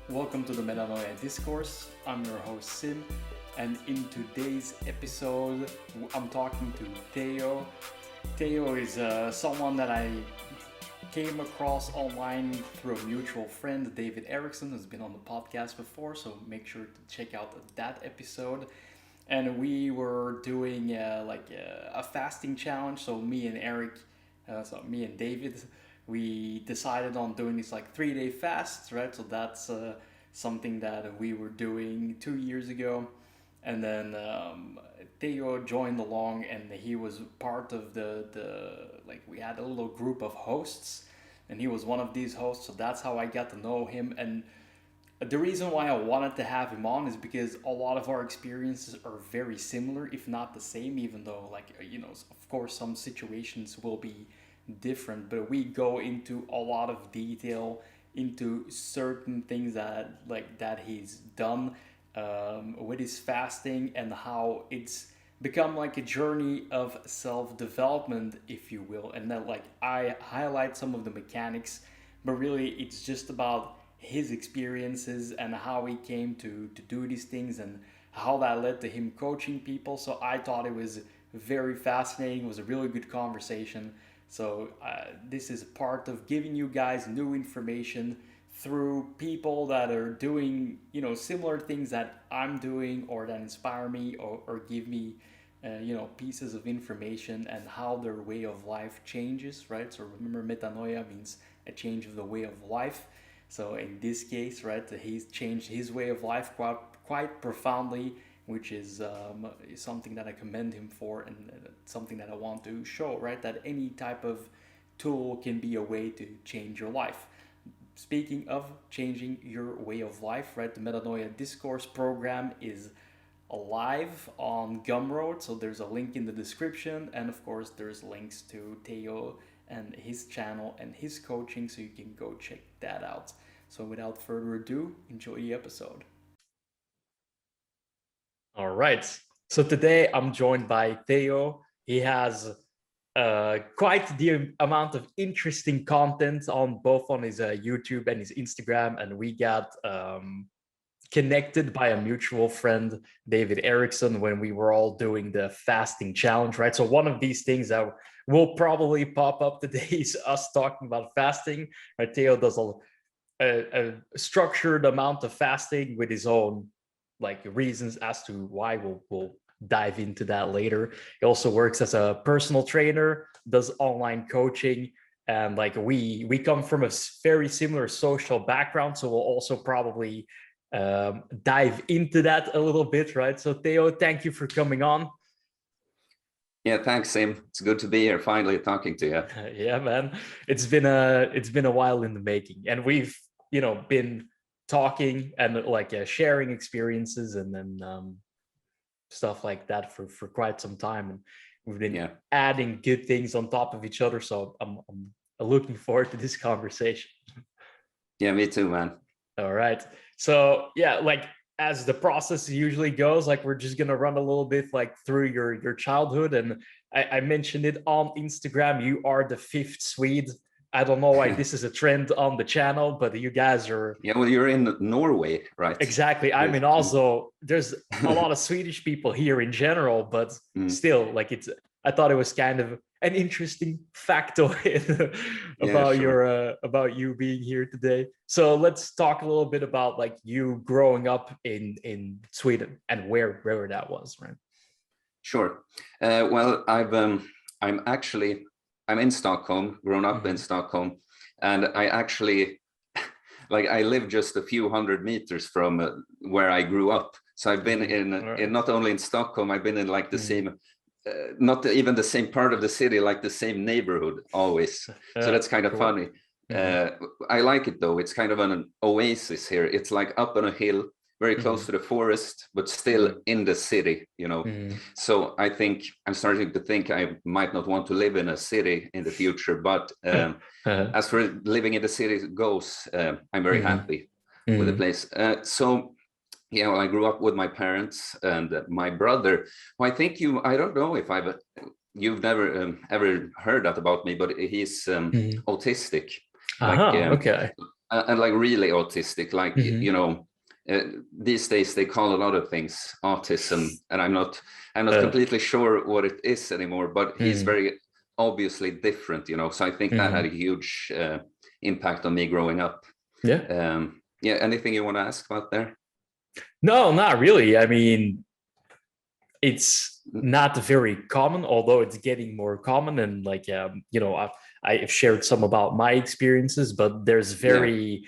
Welcome to the Metanoia Discourse. I'm your host Sim, and in today's episode, I'm talking to Theo. Theo is someone that I came across online through a mutual friend, David Erickson, who's been on the podcast before, so make sure to check out that episode. And we were doing a fasting challenge, so me and David, we decided on doing these like 3 day fasts, right? So that's something that we were doing 2 years ago. And then Theo joined along, and he was part of we had a little group of hosts, and he was one of these hosts. So that's how I got to know him. And the reason why I wanted to have him on is because a lot of our experiences are very similar, if not the same, even though, of course, some situations will be different, but we go into a lot of detail into certain things that he's done with his fasting, and how it's become like a journey of self-development, if you will. And then I highlight some of the mechanics, but really it's just about his experiences and how he came to do these things, and how that led to him coaching people. So I thought it was very fascinating. It was a really good conversation. So this is part of giving you guys new information through people that are doing, similar things that I'm doing, or that inspire me, or give me, pieces of information, and how their way of life changes, right? So remember, metanoia means a change of the way of life. So in this case, right, he's changed his way of life quite profoundly, which is something that I commend him for, and something that I want to show, right? That any type of tool can be a way to change your life. Speaking of changing your way of life, right, the Metanoia Discourse program is alive on Gumroad, so there's a link in the description, and of course there's links to Theo and his channel and his coaching, so you can go check that out. So without further ado, enjoy the episode. All right. So today I'm joined by Theo. He has quite the amount of interesting content on both on his YouTube and his Instagram, and we got connected by a mutual friend, David Erickson, when we were all doing the fasting challenge, right? So one of these things that will probably pop up today is us talking about fasting, right? Theo does a structured amount of fasting with his own reasons as to why. We'll dive into that later. He also works as a personal trainer, does online coaching, and we come from a very similar social background, so we'll also probably dive into that a little bit, right? So Theo, thank you for coming on. Yeah, thanks, Sim. It's good to be here, finally talking to you. Yeah, man. It's been a while in the making, and we've been talking and sharing experiences, and then stuff like that for quite some time, and we've been adding good things on top of each other. So I'm looking forward to this conversation. Yeah, me too, man. All right. So yeah, as the process usually goes, we're just gonna run a little bit through your childhood, and I mentioned it on Instagram. You are the fifth Swede. I don't know why this is a trend on the channel, but you guys are. Yeah, well, you're in Norway, right? Exactly. I mean, also there's a lot of Swedish people here in general, but still, I thought it was kind of an interesting factoid about about you being here today. So let's talk a little bit about you growing up in Sweden and where that was, right? Sure. Well, I'm in Stockholm, grown up in Stockholm, and I actually I live just a few hundred meters from where I grew up. So I've been in not only in Stockholm, I've been in the same, not even the same part of the city, the same neighborhood always. So that's kind of cool. Funny. I like it though. It's kind of an oasis here. It's up on a hill, very close to the forest, but still in the city, So I think I'm starting to think I might not want to live in a city in the future, but as for living in the city goes, I'm very happy with the place. Well, I grew up with my parents and my brother, who I think I don't know if you've never ever heard that about me, but he's autistic. Okay. and like really autistic, like Mm-hmm. you know, these days they call a lot of things autism, and I'm not completely sure what it is anymore, but he's Mm-hmm. very obviously different, you know, so I think that had a huge impact on me growing up. Yeah. Yeah, anything you want to ask about there? No, not really. I mean, it's not very common, although it's getting more common. And like, I've shared some about my experiences, but there's Yeah. very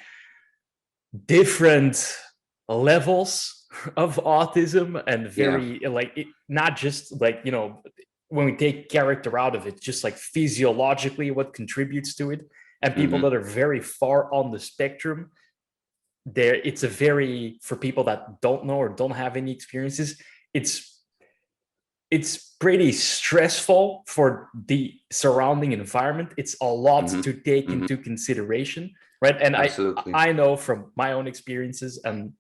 different levels of autism, and Yeah. very like it, not just like, when we take character out of it, just like physiologically what contributes to it. And people that are very far on the spectrum, there it's a very, for people that don't know or don't have any experiences, it's pretty stressful for the surrounding environment. It's a lot to take into consideration, right? And Absolutely. I know from my own experiences, and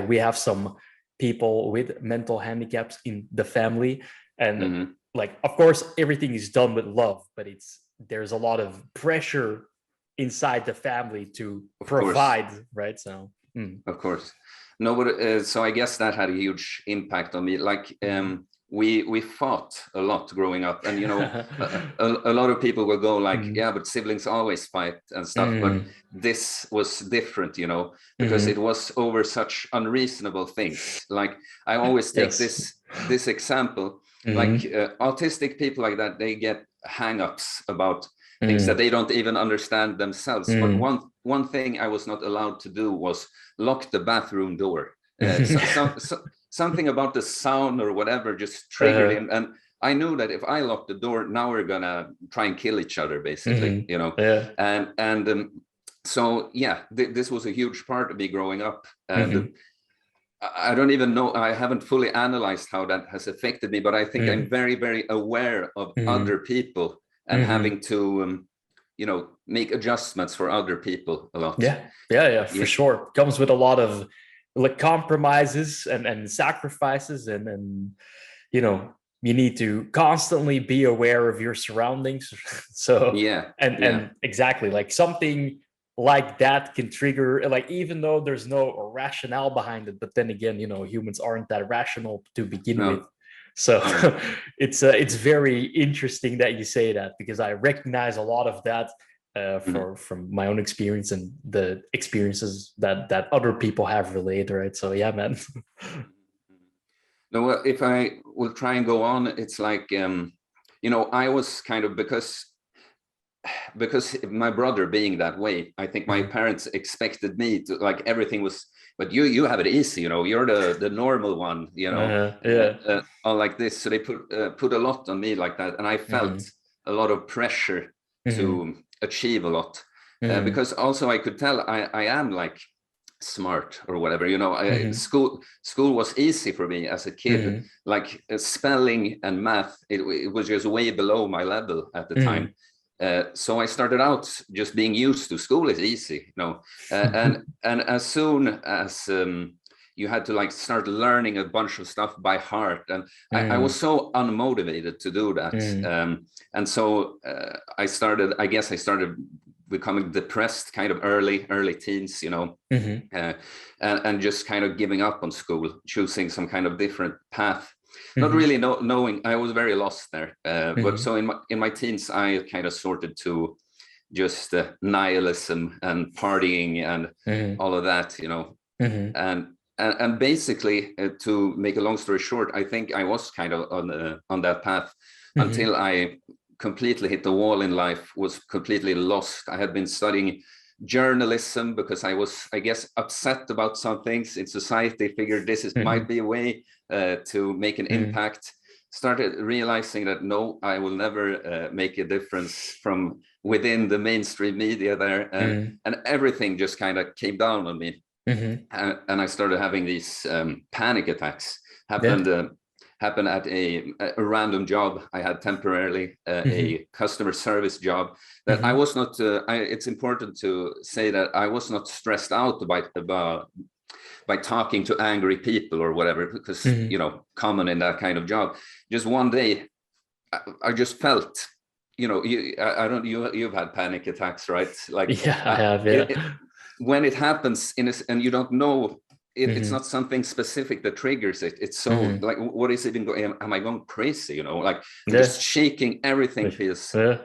we have some people with mental handicaps in the family, and like, of course, everything is done with love, but there's a lot of pressure inside the family to Of course. provide, right? So Of course. No, but so I guess that had a huge impact on me. Like we fought a lot growing up, and you know, a lot of people will go like, yeah, but siblings always fight and stuff. But this was different, you know, because it was over such unreasonable things. Like I always take Yes. this example, like autistic people like that, they get hang-ups about things that they don't even understand themselves. But one thing I was not allowed to do was lock the bathroom door. Something about the sound or whatever just triggered him, and I knew that if I locked the door, now we're gonna try and kill each other, basically, you know. Yeah. And so yeah, this was a huge part of me growing up, and I don't even know, I haven't fully analyzed how that has affected me, but I think I'm very, very aware of other people and having to you know, make adjustments for other people a lot. Yeah, for sure. Comes with a lot of like compromises and sacrifices, and you know, you need to constantly be aware of your surroundings. So and exactly, like something like that can trigger, like, even though there's no rationale behind it, but then again, you know, humans aren't that rational to begin with. So it's very interesting that you say that, because I recognize a lot of that from my own experience and the experiences that other people have relayed, right? So yeah, man. No, if I will try and go on, it's like you know, I was kind of, because my brother being that way, I think my parents expected me to, like, everything was, but you have it easy, you know, you're the normal one, you know, all like this. So they put a lot on me like that, and I felt a lot of pressure to achieve a lot, because also I could tell I am like smart or whatever, you know. School was easy for me as a kid, like spelling and math, it was just way below my level at the time. So I started out just being used to school is easy, you know, and as soon as you had to like start learning a bunch of stuff by heart, and I was so unmotivated to do that, and so I started becoming depressed kind of early teens, you know, and just kind of giving up on school, choosing some kind of different path. Not really knowing, I was very lost there. But so in my teens, I kind of sorted to just nihilism and partying and all of that, you know. And basically, to make a long story short, I think I was kind of on that path until I completely hit the wall in life, was completely lost. I had been studying journalism because I was, I guess, upset about some things in society, figured this might be a way to make an impact. Started realizing that no, I will never make a difference from within the mainstream media there, and everything just kind of came down on me. And I started having these panic attacks. Happened at a random job I had temporarily, a customer service job that I was not. It's important to say that I was not stressed out by talking to angry people or whatever, because you know, common in that kind of job. Just one day, I just felt I don't, you've had panic attacks, right? Like, Yeah, I have. Yeah. When it happens and you don't know, it's Mm-hmm. not something specific that triggers it. It's so Mm-hmm. like, what is even going? Am I going crazy? Like, I'm Yeah. just shaking. Everything feels Yeah.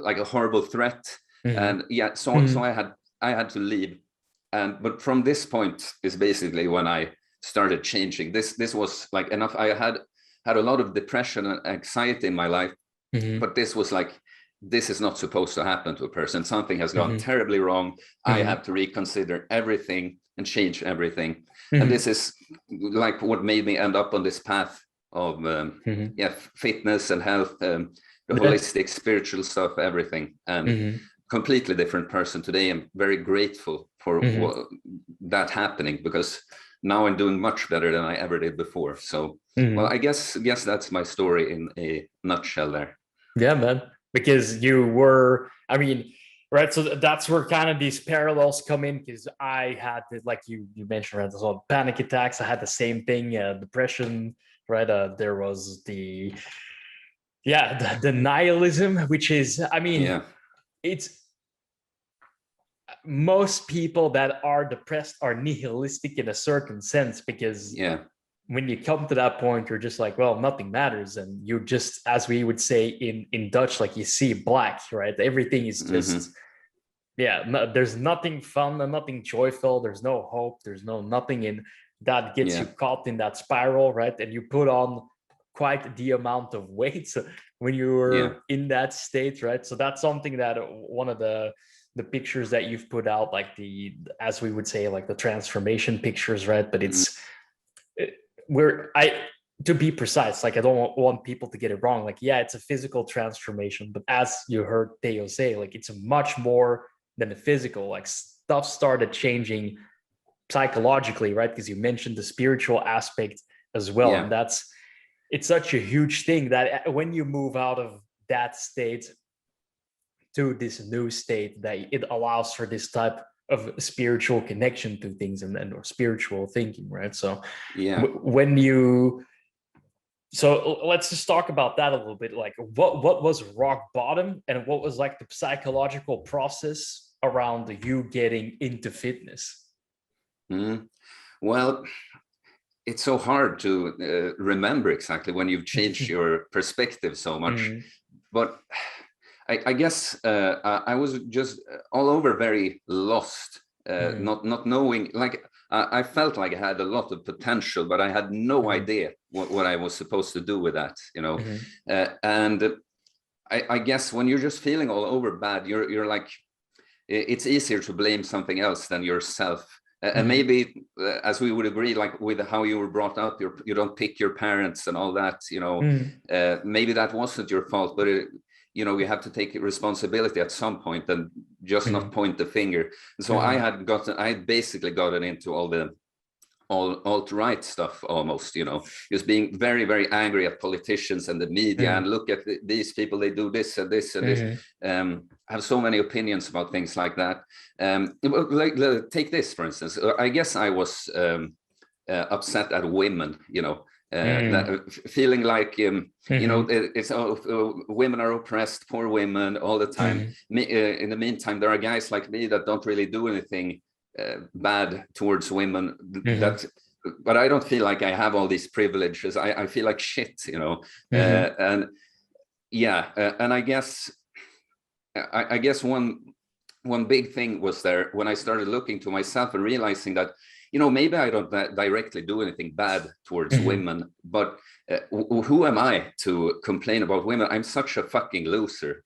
like a horrible threat. Mm-hmm. And yeah, so Mm-hmm. I had to leave. But from this point is basically when I started changing. This was like enough. I had a lot of depression and anxiety in my life, Mm-hmm. but this was like, this is not supposed to happen to a person. Something has gone Mm-hmm. terribly wrong. I Mm-hmm. have to reconsider everything and change everything. And Mm-hmm. this is like what made me end up on this path of Mm-hmm. fitness and health, the Yeah. holistic spiritual stuff, everything. And Mm-hmm. completely different person today. I'm very grateful for Mm-hmm. that happening, because now I'm doing much better than I ever did before. So, well, Mm-hmm. I guess that's my story in a nutshell there. Yeah, man. Because you were, I mean, right. So that's where kind of these parallels come in. Because I had, like you mentioned, right, as well, panic attacks. I had the same thing, depression. Right. There was the nihilism, which is, I mean, Yeah, it's most people that are depressed are nihilistic in a certain sense, because yeah, when you come to that point, you're just like, well, nothing matters, and you just, as we would say in Dutch, like you see black, right? Everything is just, yeah, no, there's nothing fun and nothing joyful. There's no hope. There's no nothing in that gets yeah, you caught in that spiral, right? And you put on quite the amount of weight when yeah. you're in that state, right? So that's something that one of the pictures that you've put out, like the, as we would say, like the transformation pictures, right? But Mm, it's where I, to be precise, like I don't want people to get it wrong. Like, yeah, it's a physical transformation, but as you heard Theo say, like it's much more than the physical. Like stuff started changing psychologically, right? Because you mentioned the spiritual aspect as well, yeah. and it's such a huge thing that when you move out of that state to this new state, that it allows for this type of spiritual connection to things, and or spiritual thinking, right? So Yeah. when you, so let's just talk about that a little bit. Like what was rock bottom, and what was like the psychological process around you getting into fitness? Mm. Well, it's so hard to remember exactly when you've changed your perspective so much. Mm, But I guess I was just all over very lost, mm, not knowing. Like, I felt like I had a lot of potential, but I had no mm, idea what I was supposed to do with that. mm, And I guess when you're just feeling all over bad, you're like, it's easier to blame something else than yourself. And mm, maybe, as we would agree, like with how you were brought up, you don't pick your parents and all that. mm, Maybe that wasn't your fault, but you have to take responsibility at some point and just not mm, point the finger. And so mm, I had basically gotten into all the alt-right stuff almost, just being very, very angry at politicians and the media, and mm, look at these people, they do this and this and this. mm, I have so many opinions about things like that. Like, take this, for instance. I guess I was upset at women, mm, feeling like, mm, it's women are oppressed, poor women all the time. mm, In the meantime, there are guys like me that don't really do anything bad towards women. mm, But I don't feel like I have all these privileges. I feel like shit, mm, and yeah, and I guess one big thing was there when I started looking to myself and realizing that, maybe I don't directly do anything bad towards mm. women, but who am I to complain about women? I'm such a fucking loser.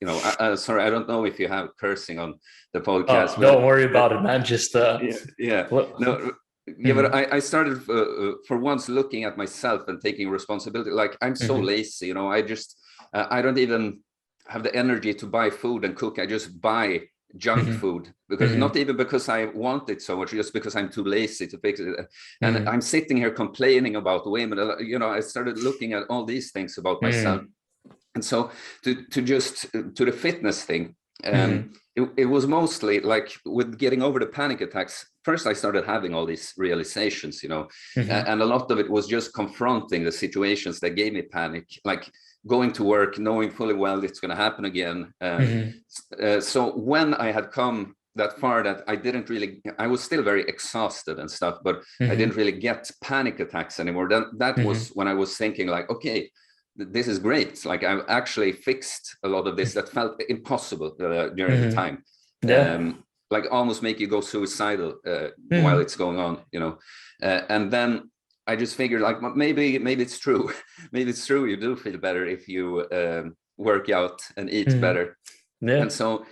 Sorry, I don't know if you have cursing on the podcast, Oh, but don't worry about it, man. Just yeah, no, yeah, but mhm, I started for once looking at myself and taking responsibility. Like, I'm so mhm, lazy, I just I don't even have the energy to buy food and cook. I just buy junk mhm, food, because not mhm, even because I want it so much, just because I'm too lazy to fix it. And mhm, I'm sitting here complaining about women. I started looking at all these things about myself. mhm, And so to the fitness thing, mhm, it was mostly like with getting over the panic attacks. First, I started having all these realizations, mhm, and a lot of it was just confronting the situations that gave me panic. Like, going to work, knowing fully well it's going to happen again. So when I had come that far that I was still very exhausted and stuff, but I didn't really get panic attacks anymore. That was when I was thinking like, okay, this is great. Like I've actually fixed a lot of this that felt impossible during the time. Like almost make you go suicidal while it's going on, you know. And then I just figured like, maybe it's true. Maybe it's true. You do feel better if you work out and eat better. And so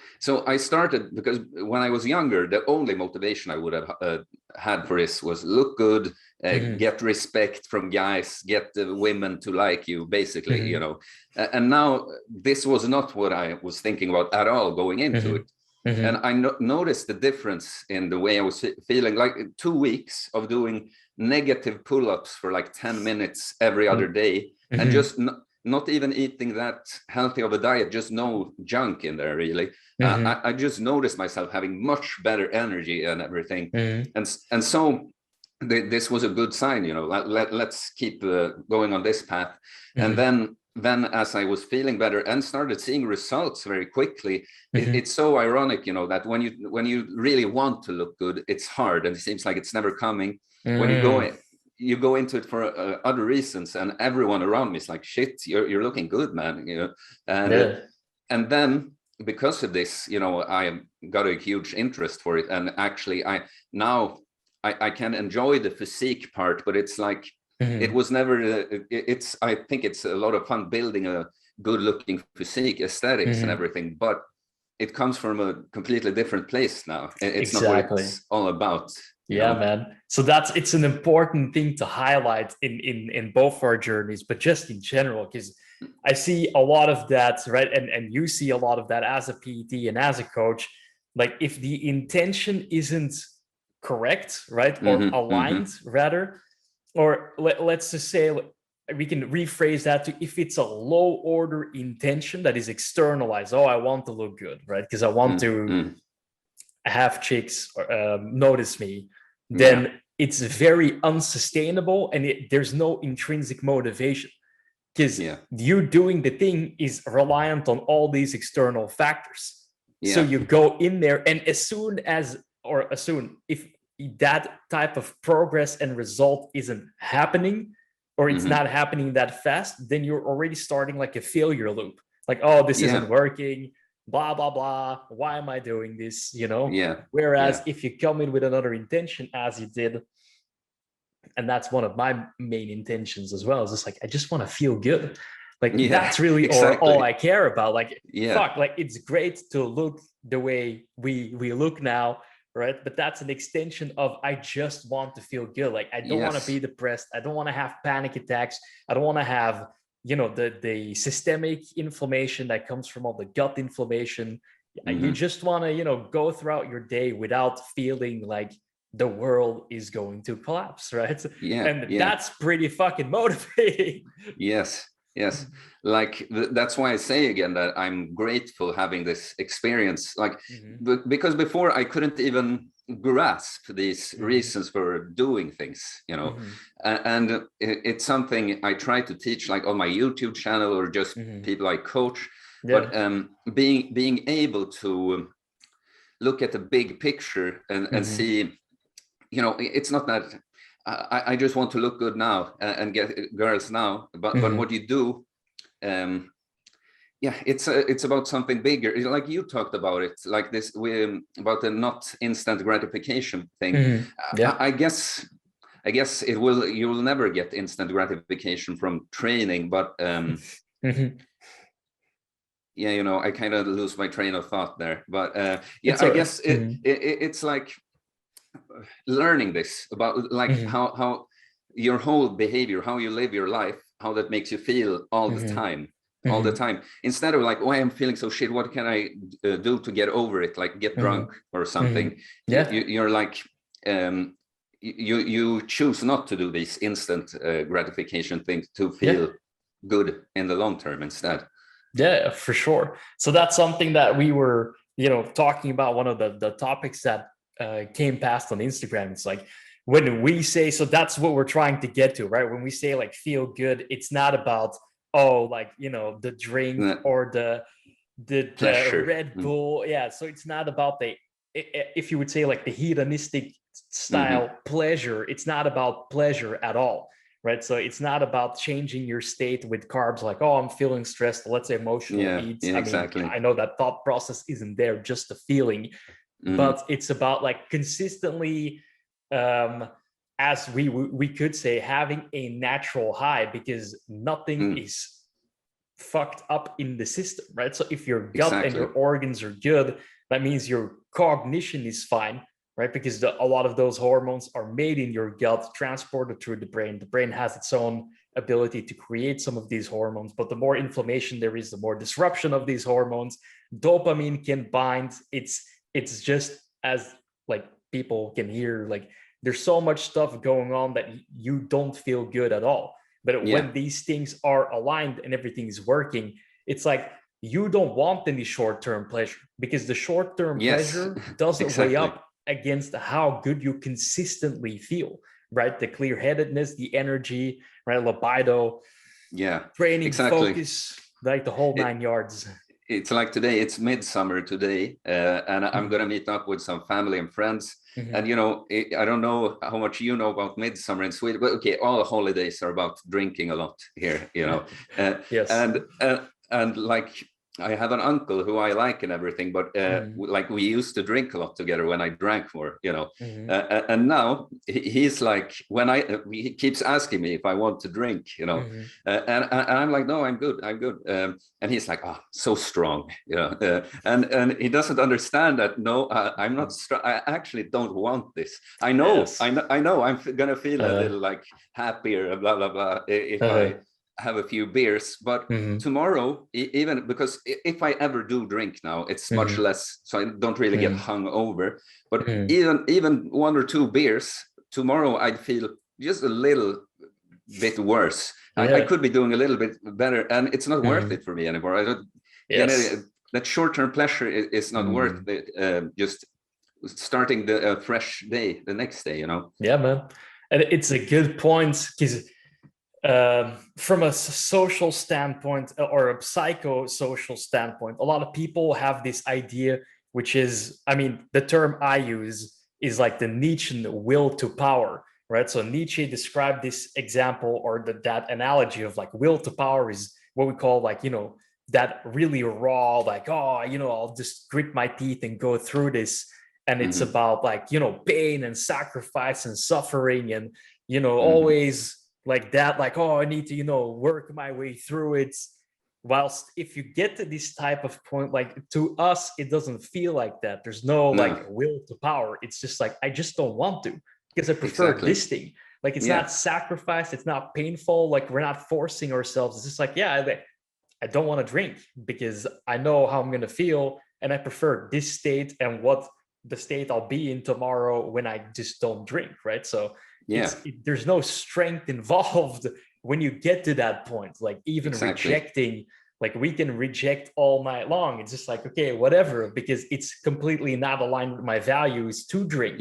I started, because when I was younger, the only motivation I would have had for this was look good, get respect from guys, get the women to like you, basically, you know. And now this was not what I was thinking about at all going into it. And I noticed the difference in the way I was feeling. Like 2 weeks of doing negative pull-ups for like 10 minutes every other day, and just not even eating that healthy of a diet, just no junk in there really. I just noticed myself having much better energy and everything. And so this was a good sign, you know. Let's keep going on this path. And then as I was feeling better and started seeing results very quickly, it's so ironic, you know, that when you really want to look good, it's hard and it seems like it's never coming. When you go into it for other reasons, and everyone around me is like, shit, you're looking good, man, you know. And then because of this, you know, I got a huge interest for it, and actually I can enjoy the physique part, but it's like it was never I think it's a lot of fun building a good looking physique, aesthetics and everything, but it comes from a completely different place now. It's not what it's all about. Yeah, man. So it's an important thing to highlight in both our journeys, but just in general, because I see a lot of that, right? And you see a lot of that as a PT and as a coach. Like if the intention isn't correct, right? Or aligned rather, or let's just say, we can rephrase that to, if it's a low order intention that is externalized, oh, I want to look good, right? Because I want to have chicks notice me, then it's very unsustainable, and there's no intrinsic motivation, because you doing the thing is reliant on all these external factors. So you go in there, and as soon if that type of progress and result isn't happening, or it's not happening that fast, then you're already starting like a failure loop. Like, oh, this isn't working, blah, blah, blah. Why am I doing this? You know? Whereas if you come in with another intention, as you did, and that's one of my main intentions as well, is just like, I just want to feel good. Like that's really all I care about. Like, fuck, like it's great to look the way we look now, right? But that's an extension of, I just want to feel good. Like I don't want to be depressed. I don't want to have panic attacks. I don't want to have, you know, the systemic inflammation that comes from all the gut inflammation. You just want to, you know, go throughout your day without feeling like the world is going to collapse, right? That's pretty fucking motivating. Yes. Like that's why I say again that I'm grateful having this experience, like because before I couldn't even grasp these reasons for doing things, you know. And it's something I try to teach, like on my YouTube channel or just people I coach. But being able to look at the big picture and see, you know, it's not that I just want to look good now and get girls now, but what you do, it's about something bigger. Like you talked about it, like this, about the not instant gratification thing. I guess you will never get instant gratification from training, but you know, I kind of lose my train of thought there. But I guess it's like learning this about like how your whole behavior, how you live your life, how that makes you feel all the time, instead of like, oh, I'm feeling so shit, what can I do to get over it, like get drunk or something. You're like you choose not to do these instant gratification things to feel good in the long term instead. For sure. So that's something that we were, you know, talking about. One of the topics that came past on Instagram. It's like, when we say, so that's what we're trying to get to, right? When we say like feel good, it's not about oh, like, the drink or the pleasure. Red Bull. Yeah. So it's not about if you would say like the hedonistic style pleasure, it's not about pleasure at all. Right. So it's not about changing your state with carbs, like, oh, I'm feeling stressed, let's say emotional eats. Yeah, I exactly. mean, I know that thought process isn't there, just a feeling, but it's about like consistently, as we could say, having a natural high, because nothing is fucked up in the system, right? So if your gut and your organs are good, that means your cognition is fine, right? Because a lot of those hormones are made in your gut, transported through the brain. The brain has its own ability to create some of these hormones, but the more inflammation there is, the more disruption of these hormones. Dopamine can bind. It's just, as like people can hear, like there's so much stuff going on that you don't feel good at all. But when these things are aligned and everything is working, it's like you don't want any short-term pleasure, because the short-term pleasure doesn't weigh up against how good you consistently feel, right? The clear-headedness, the energy, right? Libido, training, focus, like the whole 9 yards. It's like today, it's midsummer today, and I'm going to meet up with some family and friends. And, I don't know how much you know about midsummer in Sweden, but okay, all holidays are about drinking a lot here, and like, I have an uncle who I like and everything, but like we used to drink a lot together when I drank more, and now he's like, he keeps asking me if I want to drink, and I'm like, no, I'm good. And he's like, oh, so strong, and he doesn't understand that. No, I'm not strong. I actually don't want this. I know, I know I'm gonna feel a little like happier, blah, blah, blah, if I have a few beers, but tomorrow, even because if I ever do drink now, it's much less, so I don't really get hung over, but even 1 or 2 beers tomorrow, I'd feel just a little bit worse. I could be doing a little bit better, and it's not worth it for me anymore. I don't that short-term pleasure is not worth it, just starting the fresh day the next day, Yeah, man. And it's a good point, because from a social standpoint or a psychosocial standpoint, a lot of people have this idea, which is, I mean, the term I use is like the Nietzschean will to power, right? So Nietzsche described this example, or that analogy of like will to power is what we call like, that really raw, like, oh, I'll just grit my teeth and go through this. And it's about like, pain and sacrifice and suffering and, always like that, like, oh, I need to, work my way through it. Whilst if you get to this type of point, like to us, it doesn't feel like that. There's no like will to power. It's just like, I just don't want to, because I prefer this thing. Like, it's not sacrifice. It's not painful. Like, we're not forcing ourselves. It's just like, I don't want to drink because I know how I'm going to feel. And I prefer this state and what the state I'll be in tomorrow when I just don't drink. Right. So there's no strength involved when you get to that point. Like, even rejecting, like, we can reject all night long. It's just like, okay, whatever, because it's completely not aligned with my values to drink.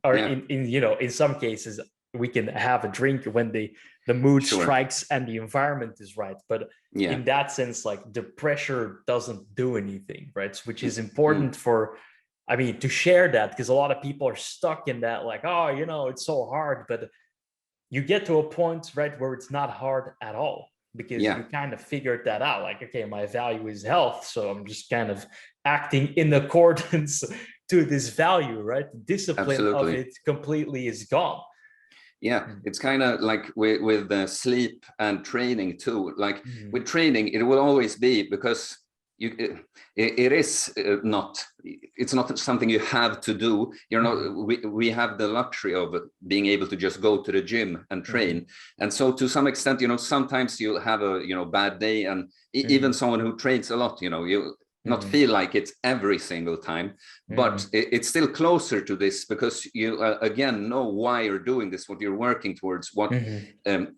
Or in some cases we can have a drink when the mood strikes and the environment is right. But in that sense, like, the pressure doesn't do anything, right? Which is important to share that, because a lot of people are stuck in that, like, oh, it's so hard. But you get to a point, right, where it's not hard at all, because you kind of figured that out. Like, okay, my value is health, so I'm just kind of acting in accordance to this value, right? The discipline of it completely is gone. It's kind of like with sleep and training too. Like with training, it will always be, because it's not something you have to do. We have the luxury of being able to just go to the gym and train. And so to some extent, sometimes you'll have a bad day, and even someone who trains a lot, you not feel like it's every single time, but it's still closer to this, because you again know why you're doing this, what you're working towards, what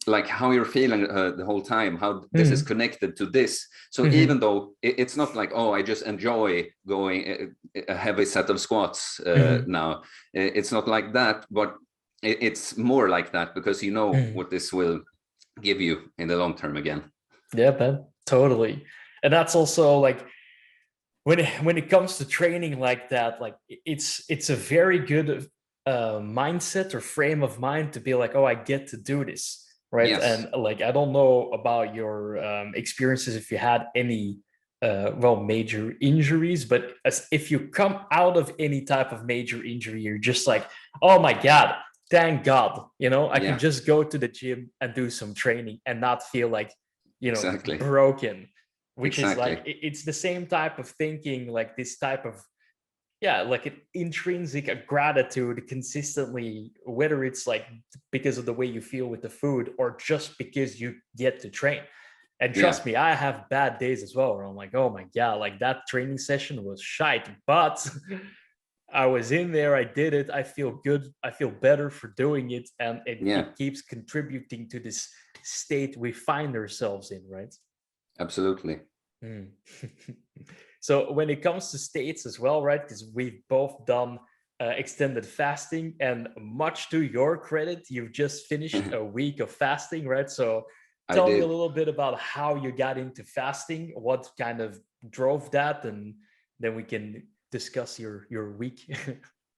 like how you're feeling the whole time, how this is connected to this. So even though it's not like, oh, I just enjoy going a heavy set of squats now, it's not like that, but it's more like that, because what this will give you in the long term again. Yeah, man, totally. And that's also like when it comes to training like that, like it's a very good mindset or frame of mind to be like, oh, I get to do this, right? Yes. And like I don't know about your experiences if you had any major injuries, but as if you come out of any type of major injury, you're just like, oh my god, thank god, I can Yeah, just go to the gym and do some training and not feel like exactly. broken, which is like Exactly. it's the same type of thinking, like this type of, yeah, like an intrinsic gratitude consistently, whether it's like because of the way you feel with the food or just because you get to train. And Yeah. trust me, I have bad days as well where I'm like, oh my god, like that training session was shite, but I was in there, I did it, I feel good, I feel better for doing it, and Yeah, it keeps contributing to this state we find ourselves in, right? absolutely. Mm. So when it comes to states as well, right? Because we've both done extended fasting, and much to your credit, you've just finished a week of fasting, right? So I tell me a did. little bit about how you got into fasting, what kind of drove that, and then we can discuss your week.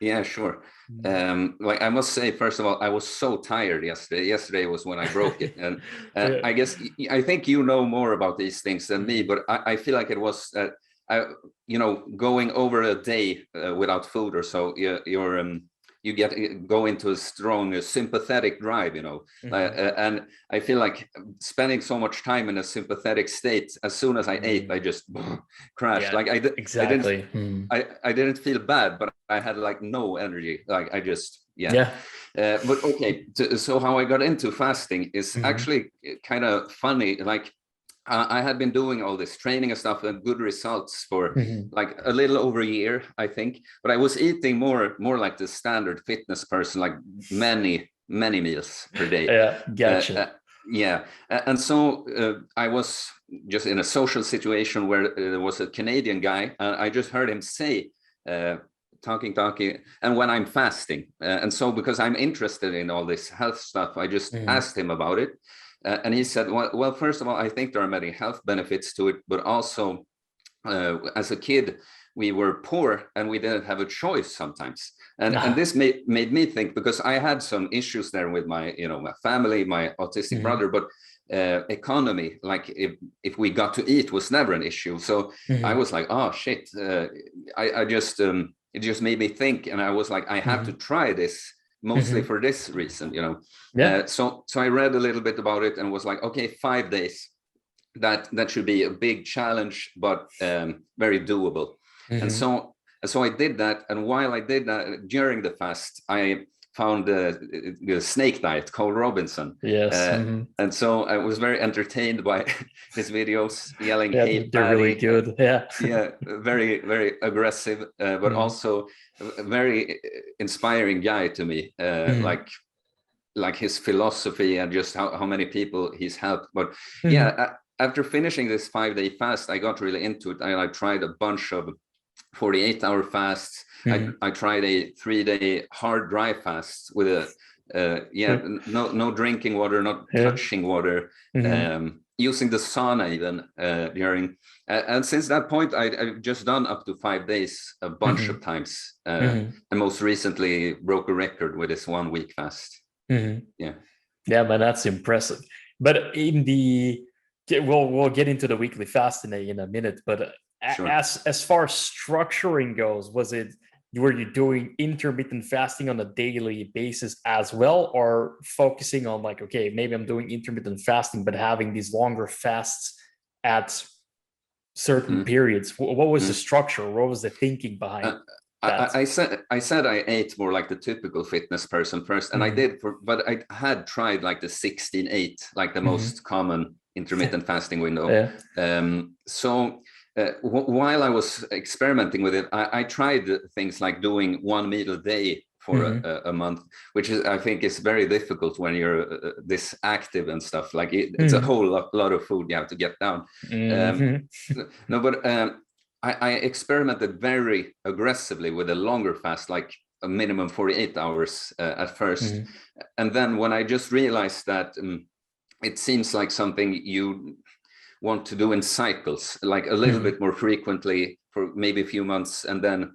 Yeah, sure. Mm. Like I must say, first of all, I was so tired yesterday. Yesterday was when I broke it, and Yeah. I guess I think you know more about these things than me, Mm. but I feel like it was, I, going over a day without food or so. You go into a strong sympathetic drive, Mhm. and I feel like spending so much time in a sympathetic state. As soon as I ate, I Mm. just crashed. Yeah, Like I didn't exactly. Mm. I didn't feel bad, but I had like no energy. Like I just, yeah. Yeah. But okay, so how I got into fasting is Mhm. actually kind of funny. Like I had been doing all this training and stuff and good results for Mhm. like a little over a year, I think. But I was eating more like the standard fitness person, like many meals per day. Yeah, Uh, gotcha. uh, yeah, and so I was just in a social situation where there was a Canadian guy. I just heard him say, uh, talking, and when I'm fasting. And so because I'm interested in all this health stuff, I just Mhm. asked him about it. And he said, well, first of all, I think there are many health benefits to it, but also as a kid, we were poor and we didn't have a choice sometimes. And Ah. this made me think, because I had some issues there with my family, my autistic Mhm. brother, but economy, like if we got to eat, was never an issue. So I Mhm. was like, oh shit, I just it just made me think, and I was like, I have to Mhm. try this, mostly Mhm. for this reason. Yeah. So I read a little bit about it and was like, okay, 5 days, that should be a big challenge, but very doable. And Mhm. so I did that. And while I did that during the fast, I found the snake diet, Cole Robinson. Yes. Uh, Mhm. and so I was very entertained by his videos, yelling, Yeah, "Hey, they're really Patty!" good. Yeah. Yeah, very, very aggressive, but Mhm. also a very inspiring guy to me. Mhm. Like his philosophy and just how many people he's helped. But Mhm. yeah, after finishing this 5-day fast, I got really into it. I tried a bunch of 48-hour fasts. Mhm. I tried a 3-day hard dry fast with a Yeah. no drinking water, not Yeah. touching water, Mhm. using the sauna even during. And since that point, I've just done up to 5 days a bunch of Mhm. times, Mhm. and most recently broke a record with this 1 week fast. Mhm. Yeah, Yeah, man, that's impressive. But we'll get into the weekly fast in a minute. But sure. as far as structuring goes, were you doing intermittent fasting on a daily basis as well, or focusing on like, okay, maybe I'm doing intermittent fasting, but having these longer fasts at certain Mm-hmm. periods? What was the Mm-hmm. structure? What was the thinking behind Uh, that? I said I ate more like the typical fitness person first, and I Mm-hmm. did, but I had tried like the 16-8, like the Mm-hmm. most common intermittent fasting window. Yeah. So while I was experimenting with it, I tried things like doing 1 meal a day for Mm-hmm. a month, which is, I think, is very difficult when you're this active and stuff. Like it's a Mm-hmm. whole lot of food you have to get down. Um, Mm-hmm. no, but I experimented very aggressively with a longer fast, like a minimum 48 hours at first. And then when I just realized that it seems like something want to do in cycles, like a little bit more frequently for maybe a few months, and then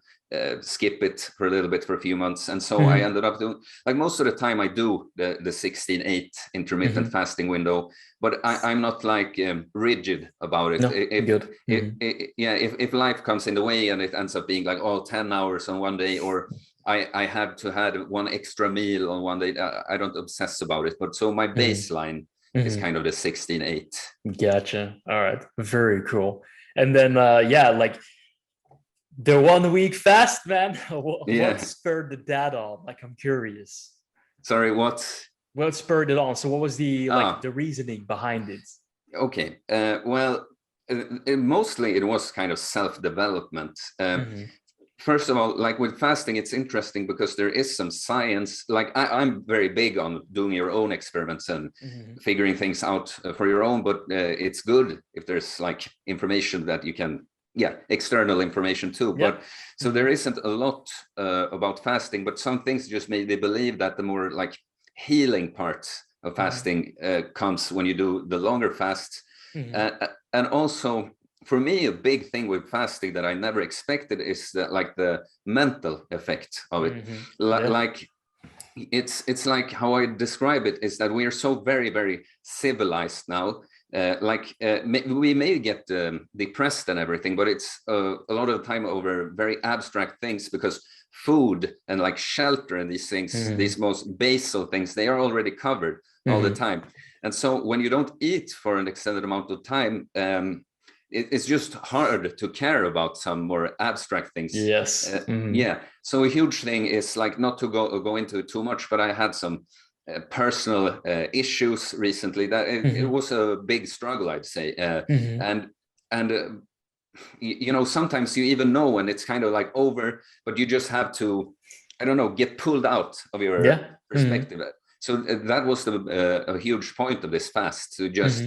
skip it for a little bit for a few months. And so I ended up doing, like, most of the time I do the 16-8 intermittent fasting window, but I'm not like rigid about it. No, good. If life comes in the way and it ends up being like 10 hours on one day, or I had to have one extra meal on one day, I don't obsess about it. But so my baseline is kind of the 16-8. Gotcha. All right. Very cool. And then, like the 1 week fast, man. What spurred that on? Like, I'm curious. Sorry, what spurred it on? So what was the the reasoning behind it? Okay. Well, mostly it was kind of self-development. First of all, like with fasting, it's interesting because there is some science. Like I'm very big on doing your own experiments and figuring things out for your own, but it's good if there's like information that you can, external information too. But so there isn't a lot about fasting, but some things just made me believe that the more like healing part of fasting comes when you do the longer fasts. And also, for me, a big thing with fasting that I never expected is that, like, the mental effect of it. Like it's like how I describe it is that we are so very, very civilized now. We may get depressed and everything, but it's a lot of the time over very abstract things, because food and like shelter and these things, these most basal things, they are already covered all the time. And so when you don't eat for an extended amount of time, it's just hard to care about some more abstract things. Yes. So a huge thing is, like, not to go into it too much, but I had some personal issues recently that it was a big struggle, I'd say. And you know, sometimes you even know when it's kind of like over, but you just have to, I don't know, get pulled out of your perspective. So that was a huge point of this fast, to just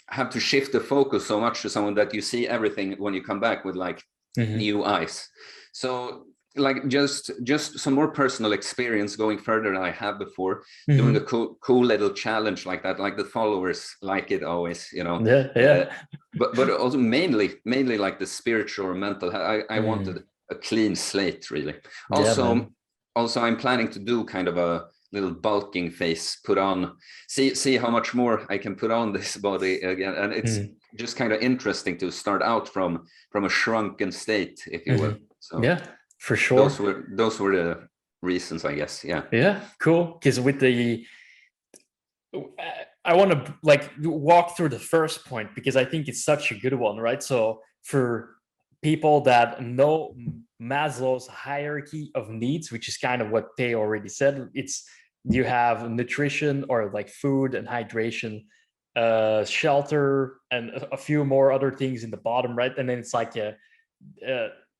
have to shift the focus so much to someone that you see everything when you come back with like new eyes. So like just some more personal experience going further than I have before, doing a cool little challenge like that, like the followers like it always, you know. But also mainly like the spiritual or mental. I wanted a clean slate, really. Also I'm planning to do kind of a little bulking phase, put on, see how much more I can put on this body again. And it's just kind of interesting to start out from a shrunken state, if you will. So yeah, for sure. Those were the reasons, I guess. Yeah, cool. Because with the I want to like walk through the first point, because I think it's such a good one, right? So for people that know Maslow's hierarchy of needs, which is kind of what Theo already said, it's you have nutrition, or like food and hydration, shelter, and a few more other things in the bottom, right? And then it's like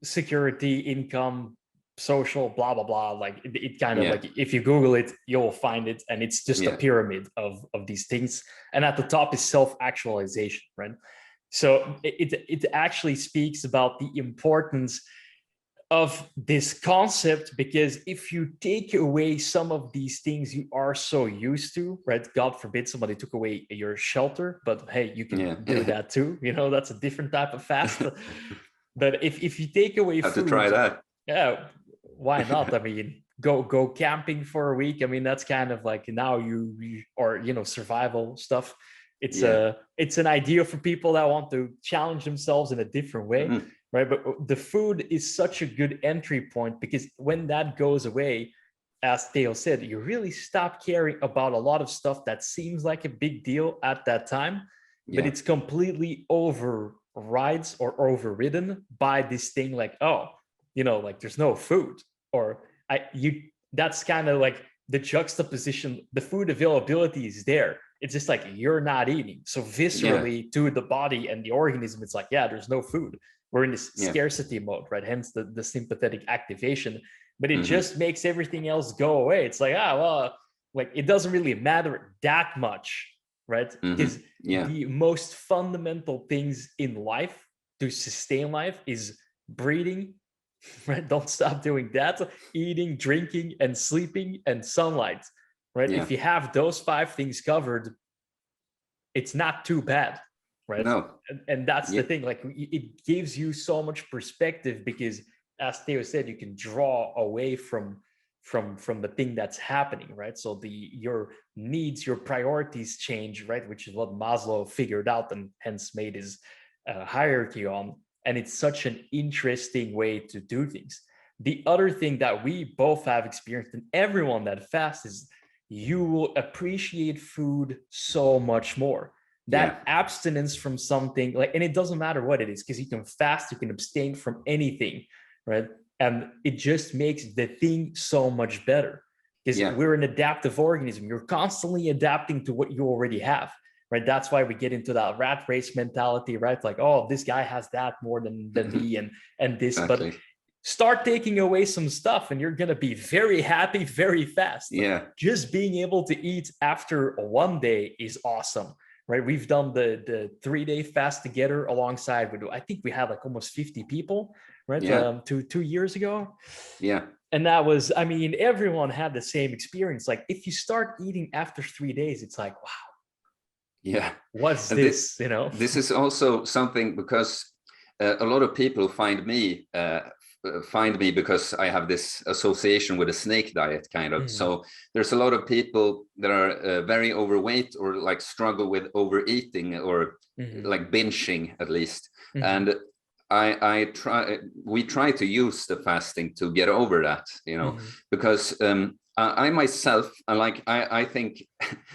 security, income, social, blah blah blah. Like it kind of like, if you Google it, you'll find it, and it's just a pyramid of these things. And at the top is self-actualization, right? So it actually speaks about the importance of this concept, because if you take away some of these things you are so used to, right? God forbid somebody took away your shelter, but hey, you can do that too. You know, that's a different type of fast. But if you take away food, to try that. Yeah, why not? I mean, go camping for a week. I mean, that's kind of like now you or you know, survival stuff. It's an idea for people that want to challenge themselves in a different way. Right, but the food is such a good entry point, because when that goes away, as Theo said, you really stop caring about a lot of stuff that seems like a big deal at that time, but it's completely overrides or overridden by this thing like, oh, you know, like there's no food, or that's kind of like the juxtaposition. The food availability is there. It's just like you're not eating. So viscerally to the body and the organism, it's like, there's no food. We're in this scarcity mode, right? Hence the sympathetic activation, but it just makes everything else go away. It's like, like it doesn't really matter that much, right? Because the most fundamental things in life to sustain life is breathing, right? Don't stop doing that. Eating, drinking, and sleeping, and sunlight, right? If you have those 5 things covered, it's not too bad. right? No. And that's Yeah. the thing, like it gives you so much perspective, because as Theo said, you can draw away from the thing that's happening, right? So your needs, your priorities change, right? Which is what Maslow figured out and hence made his hierarchy on. And it's such an interesting way to do things. The other thing that we both have experienced, and everyone that fasts, is you will appreciate food so much more. That abstinence from something, like, and it doesn't matter what it is, because you can fast, you can abstain from anything, right? And it just makes the thing so much better, because we're an adaptive organism. You're constantly adapting to what you already have, right? That's why we get into that rat race mentality, right? Like, oh, this guy has that more than me, and this. Exactly. But start taking away some stuff and you're going to be very happy very fast. Yeah. Just being able to eat after one day is awesome, right? We've done the 3-day fast together alongside with, I think we had like almost 50 people, right? Yeah. 2 years ago. Yeah. And that was, I mean, everyone had the same experience. Like if you start eating after 3 days, it's like, wow. Yeah. What's this, you know? This is also something, because a lot of people find me because I have this association with a snake diet, kind of. So there's a lot of people that are very overweight, or like struggle with overeating, or like binging at least. And we try to use the fasting to get over that, you know, because I myself, I think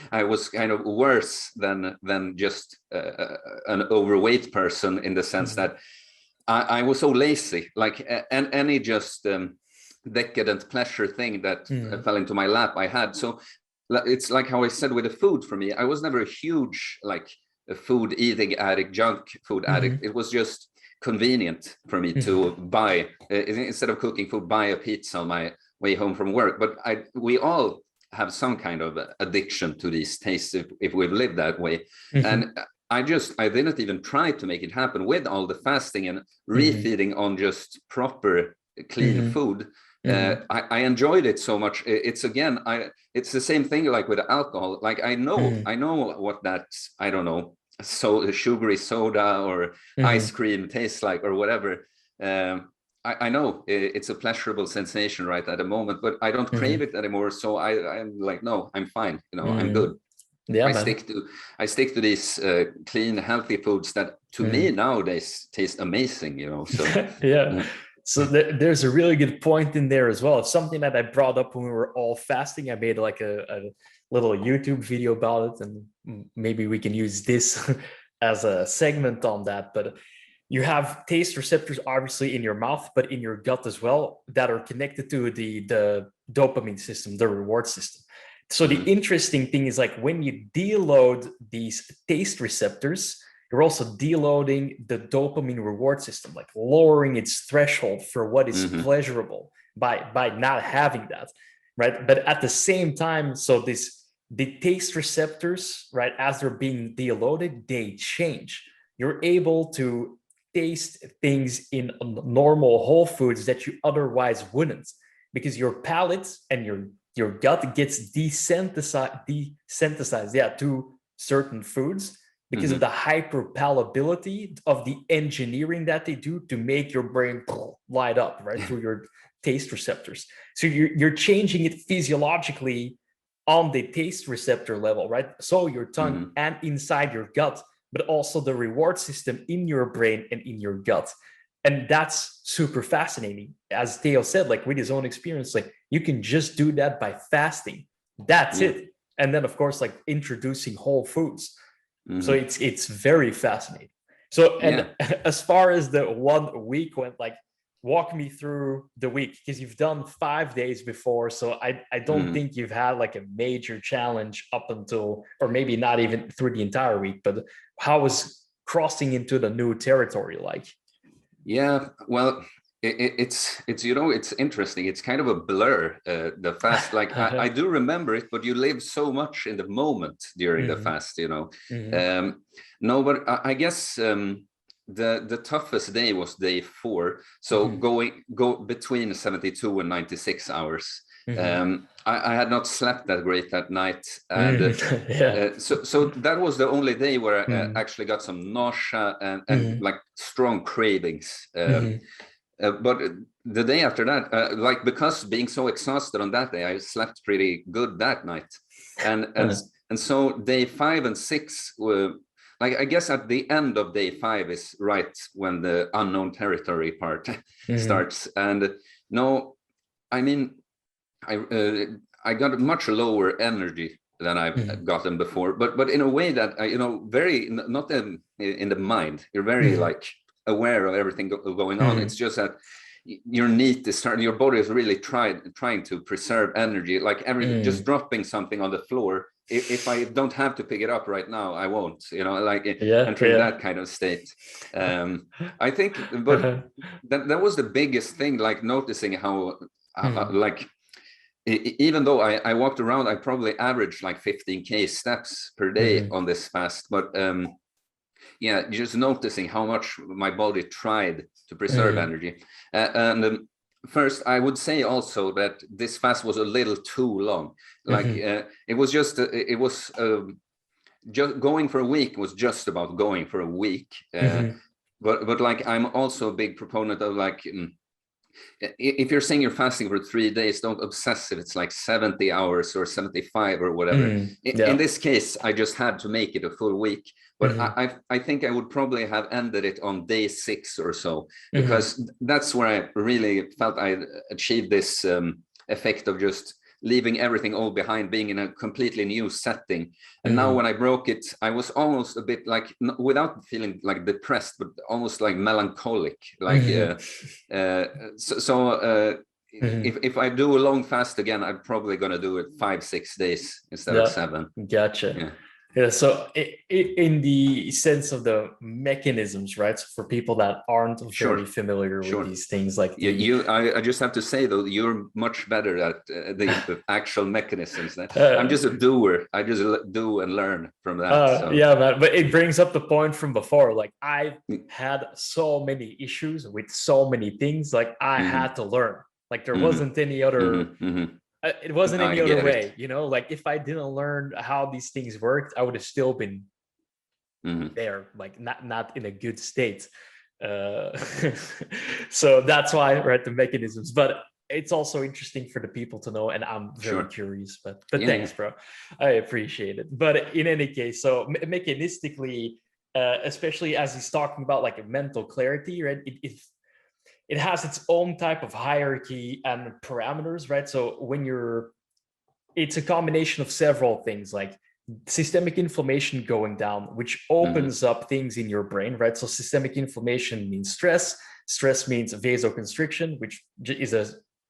I was kind of worse than just an overweight person, in the sense that I was so lazy, like, and any just decadent pleasure thing that fell into my lap, I had. So it's like how I said with the food, for me, I was never a huge, like, a food eating addict, junk food addict. It was just convenient for me to buy, instead of cooking food, buy a pizza on my way home from work. But we all have some kind of addiction to these tastes if we've lived that way. And I didn't even try to make it happen with all the fasting and refeeding on just proper clean food. I enjoyed it so much. It's the same thing like with alcohol. Like I know what that's, I don't know, so sugary soda or ice cream tastes like, or whatever. I know it's a pleasurable sensation right at the moment, but I don't crave it anymore. So I'm like, no, I'm fine. You know, I'm good. Yeah, I stick to these clean, healthy foods that to me nowadays taste amazing, you know. So So there's a really good point in there as well. It's something that I brought up when we were all fasting. I made like a little YouTube video about it, and maybe we can use this as a segment on that. But you have taste receptors obviously in your mouth, but in your gut as well, that are connected to the dopamine system, the reward system. So the interesting thing is, like, when you deload these taste receptors, you're also deloading the dopamine reward system, like lowering its threshold for what is pleasurable by not having that, right? But at the same time, so the taste receptors, right, as they're being deloaded, they change. You're able to taste things in normal whole foods that you otherwise wouldn't, because your palate and your gut gets desensitized to certain foods because of the hyperpalatability of the engineering that they do to make your brain light up, right, through your taste receptors. So you're changing it physiologically on the taste receptor level, right? So your tongue and inside your gut, but also the reward system in your brain and in your gut. And that's super fascinating. As Theo said, like with his own experience, like you can just do that by fasting. That's it. And then of course, like introducing whole foods. So it's very fascinating. So, and as far as the 1 week went, like walk me through the week, because you've done 5 days before. So I don't think you've had like a major challenge up until, or maybe not even through the entire week, but how was crossing into the new territory like? Yeah, well, it's you know, it's interesting. It's kind of a blur, the fast. Like I do remember it, but you live so much in the moment during the fast, you know. No, but I guess the toughest day was day 4. So go between 72 and 96 hours. I had not slept that great that night, and so that was the only day where I actually got some nausea and like strong cravings. But the day after that, like, because being so exhausted on that day, I slept pretty good that night, and so day 5 and 6 were, like, I guess at the end of day 5 is right when the unknown territory part starts. And no, I mean, I got much lower energy than I've gotten before, but in a way that very not in the mind. You're very like aware of everything going on. It's just that your need is starting. Your body is really trying to preserve energy. Like just dropping something on the floor. If I don't have to pick it up right now, I won't. Entering that kind of state. I think, but that was the biggest thing. Like noticing how like. Even though I walked around, I probably averaged like 15K steps per day on this fast. But just noticing how much my body tried to preserve energy. First, I would say also that this fast was a little too long. Like it was just going for a week was just about going for a week. But like, I'm also a big proponent of like, if you're saying you're fasting for 3 days, don't obsess if it's like 70 hours or 75 or whatever. In this case, I just had to make it a full week. But I think I would probably have ended it on day 6 or so, because that's where I really felt I achieved this effect of just leaving everything all behind, being in a completely new setting. And now when I broke it, I was almost a bit like, without feeling like depressed, but almost like melancholic. Like, if I do a long fast again, I'm probably going to do it 5-6 days instead of 7. Gotcha. Yeah, so in the sense of the mechanisms, right? So for people that aren't very familiar with these things, like I just have to say though, you're much better at the actual mechanisms. I'm just a doer. I just do and learn from that. Yeah, man. But it brings up the point from before. Like, I've had so many issues with so many things. Like, I had to learn. Like, there wasn't any other. It wasn't any other way, like, if I didn't learn how these things worked, I would have still been there, like not in a good state. So that's why, right, the mechanisms. But it's also interesting for the people to know, and I'm very curious. But thanks, bro. I appreciate it. But in any case, so mechanistically, especially as he's talking about like a mental clarity, right? It has its own type of hierarchy and parameters, right? So it's a combination of several things, like systemic inflammation going down, which opens up things in your brain, right? So systemic inflammation means stress. Stress means vasoconstriction, which is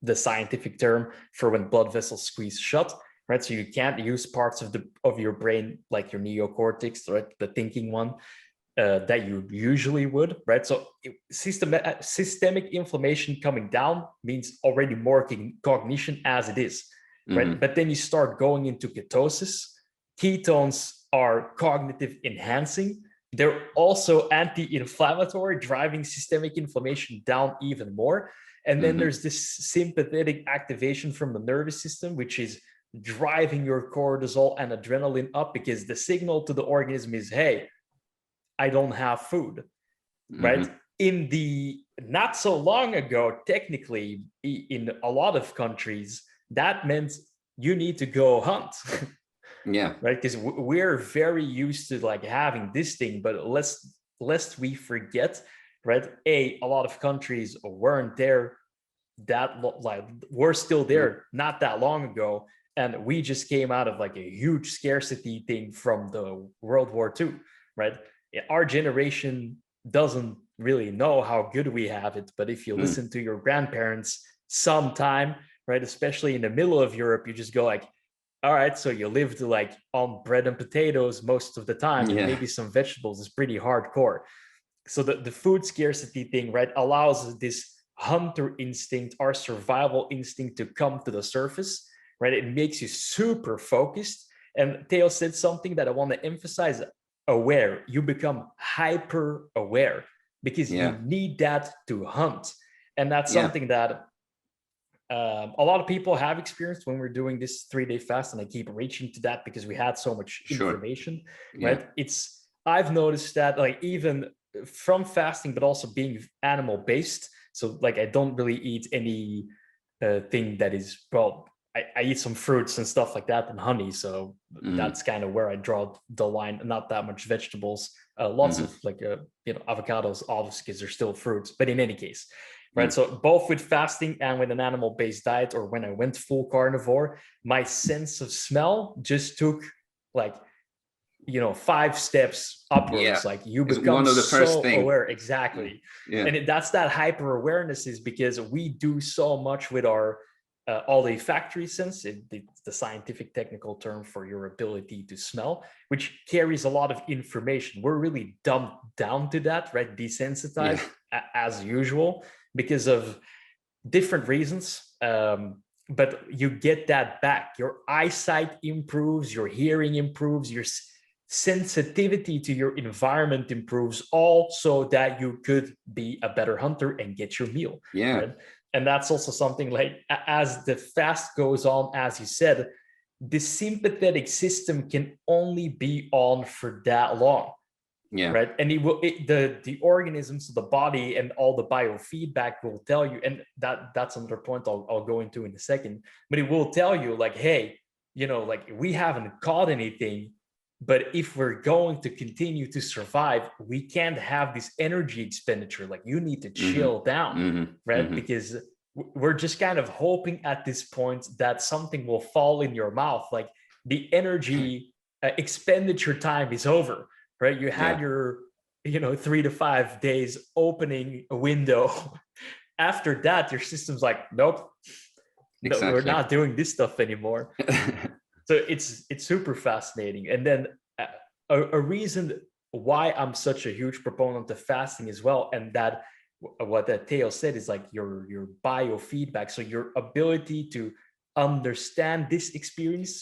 the scientific term for when blood vessels squeeze shut, right? So you can't use parts of your brain, like your neocortex, right, the thinking one, that you usually would, right? So systemic inflammation coming down means already more cognition as it is, right? But then you start going into ketosis. Ketones are cognitive enhancing. They're also anti-inflammatory, driving systemic inflammation down even more. And then there's this sympathetic activation from the nervous system, which is driving your cortisol and adrenaline up, because the signal to the organism is, hey, I don't have food, right? In the not so long ago, technically, in a lot of countries, that meant you need to go hunt. Right? Because we're very used to like having this thing, but lest we forget, right? A lot of countries weren't there we're still there not that long ago. And we just came out of like a huge scarcity thing from the World War II, right? Our generation doesn't really know how good we have it, but if you listen to your grandparents sometime, right, especially in the middle of Europe, you just go like, all right, so you lived like on bread and potatoes most of the time, and maybe some vegetables. Is pretty hardcore. So the food scarcity thing, right, allows this hunter instinct, our survival instinct, to come to the surface, right? It makes you super focused. And Theo said something that I want to emphasize: aware. You become hyper aware because you need that to hunt. And that's something that a lot of people have experienced when we're doing this 3-day fast, and I keep reaching to that because we had so much information, right? I've noticed that, like, even from fasting, but also being animal based. So like, I don't really eat any thing that is, well, I eat some fruits and stuff like that and honey. So that's kind of where I draw the line. Not that much vegetables, lots of like, avocados, olives, because they're still fruits. But in any case, right? So both with fasting and with an animal-based diet, or when I went full carnivore, my sense of smell just took like, 5 steps upwards. Like, you become one of the so first thing. aware. Exactly. And that's that hyper awareness, is because we do so much with our olfactory sense, the scientific technical term for your ability to smell, which carries a lot of information. We're really dumbed down to that, right? Desensitized as usual, because of different reasons. But you get that back. Your eyesight improves, your hearing improves, your sensitivity to your environment improves, all so that you could be a better hunter and get your meal. Right? And that's also something, like, as the fast goes on, as you said, the sympathetic system can only be on for that long. Right. And the organisms of the body and all the biofeedback will tell you, and that's another point I'll go into in a second, but it will tell you, like, hey, like, we haven't caught anything, but if we're going to continue to survive, we can't have this energy expenditure. Like, you need to chill down, right? Because we're just kind of hoping at this point that something will fall in your mouth. Like, the energy expenditure time is over, right? You had your, 3 to 5 days opening a window. After that, your system's like, nope, no, we're not doing this stuff anymore. So it's super fascinating. And then a reason why I'm such a huge proponent of fasting as well, and that what Theo said is, like, your biofeedback, so your ability to understand this experience.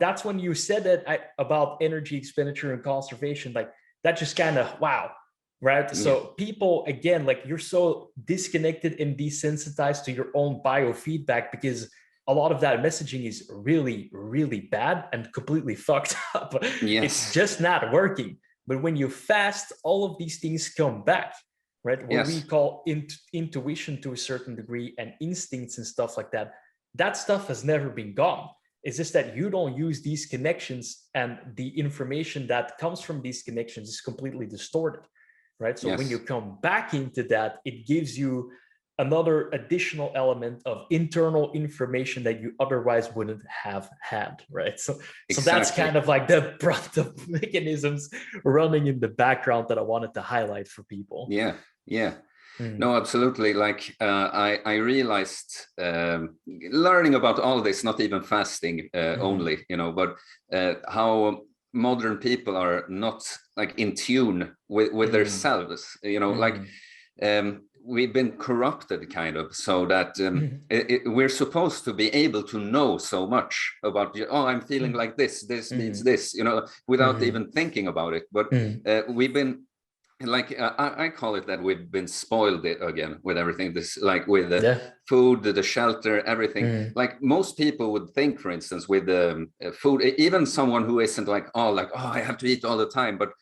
That's when you said that about energy expenditure and conservation, like, that just kind of, wow, right? So people, again, like, you're so disconnected and desensitized to your own biofeedback, because a lot of that messaging is really, really bad and completely fucked up. It's just not working. But when you fast, all of these things come back, right? What we call intuition to a certain degree, and instincts and stuff like that. That stuff has never been gone. It's just that you don't use these connections, and the information that comes from these connections is completely distorted, right? So when you come back into that, it gives you another additional element of internal information that you otherwise wouldn't have had, right? So that's kind of like the brunt of mechanisms running in the background that I wanted to highlight for people. No, absolutely. Like, I realized, learning about all this, not even fasting only, but how modern people are not, like, in tune with themselves, like, we've been corrupted, kind of, so that we're supposed to be able to know so much about, I'm feeling like this means this, without even thinking about it. But we've been, like, I call it that we've been spoiled again with everything. This, like, with the food, the shelter, everything. Like, most people would think, for instance, with the food, even someone who isn't like, I have to eat all the time, but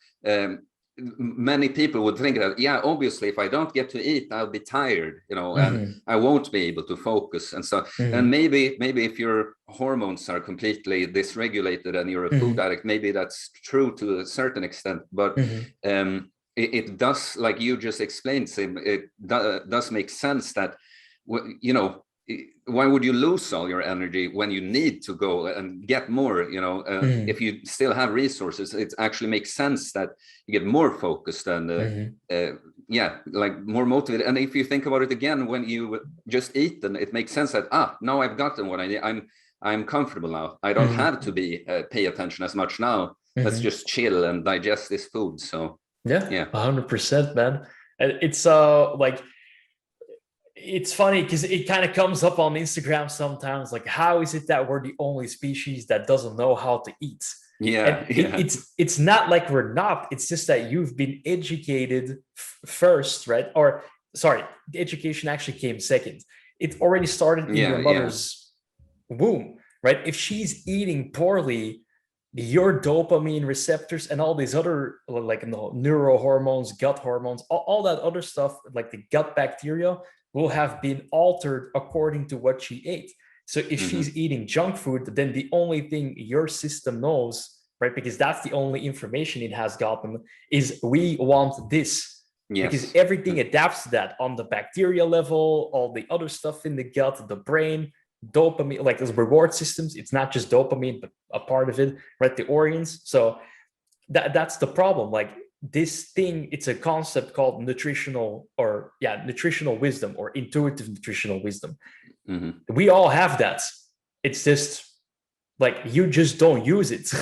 many people would think that, obviously, if I don't get to eat, I'll be tired, and I won't be able to focus. And so, and maybe if your hormones are completely dysregulated and you're a food addict, maybe that's true to a certain extent. But it does, like you just explained, Sim, it does make sense that, why would you lose all your energy when you need to go and get more, if you still have resources? It actually makes sense that you get more focused and like, more motivated. And if you think about it again, when you just eat, then it makes sense that, now I've gotten what I need. I'm comfortable now. I don't have to pay attention as much now. Let's just chill and digest this food. So 100%, man. And it's like, it's funny because it kind of comes up on Instagram sometimes, like, how is it that we're the only species that doesn't know how to eat? It's not like we're not. It's just that you've been educated first, right? Or sorry, the education actually came second. it already started in your mother's womb, right? If she's eating poorly, your dopamine receptors and all these other like neurohormones, gut hormones, all that other stuff, like the gut bacteria, will have been altered according to what she ate. So if she's eating junk food, then the only thing your system knows, right, because that's the only information it has gotten, is we want this. Yes. Because everything adapts to that on the bacteria level, all the other stuff in the gut, the brain, dopamine, like those reward systems. It's not just dopamine, but a part of it, right? The organs. So that's the problem. Like this thing, it's a concept called nutritional wisdom or intuitive nutritional wisdom. We all have that. It's just like you just don't use it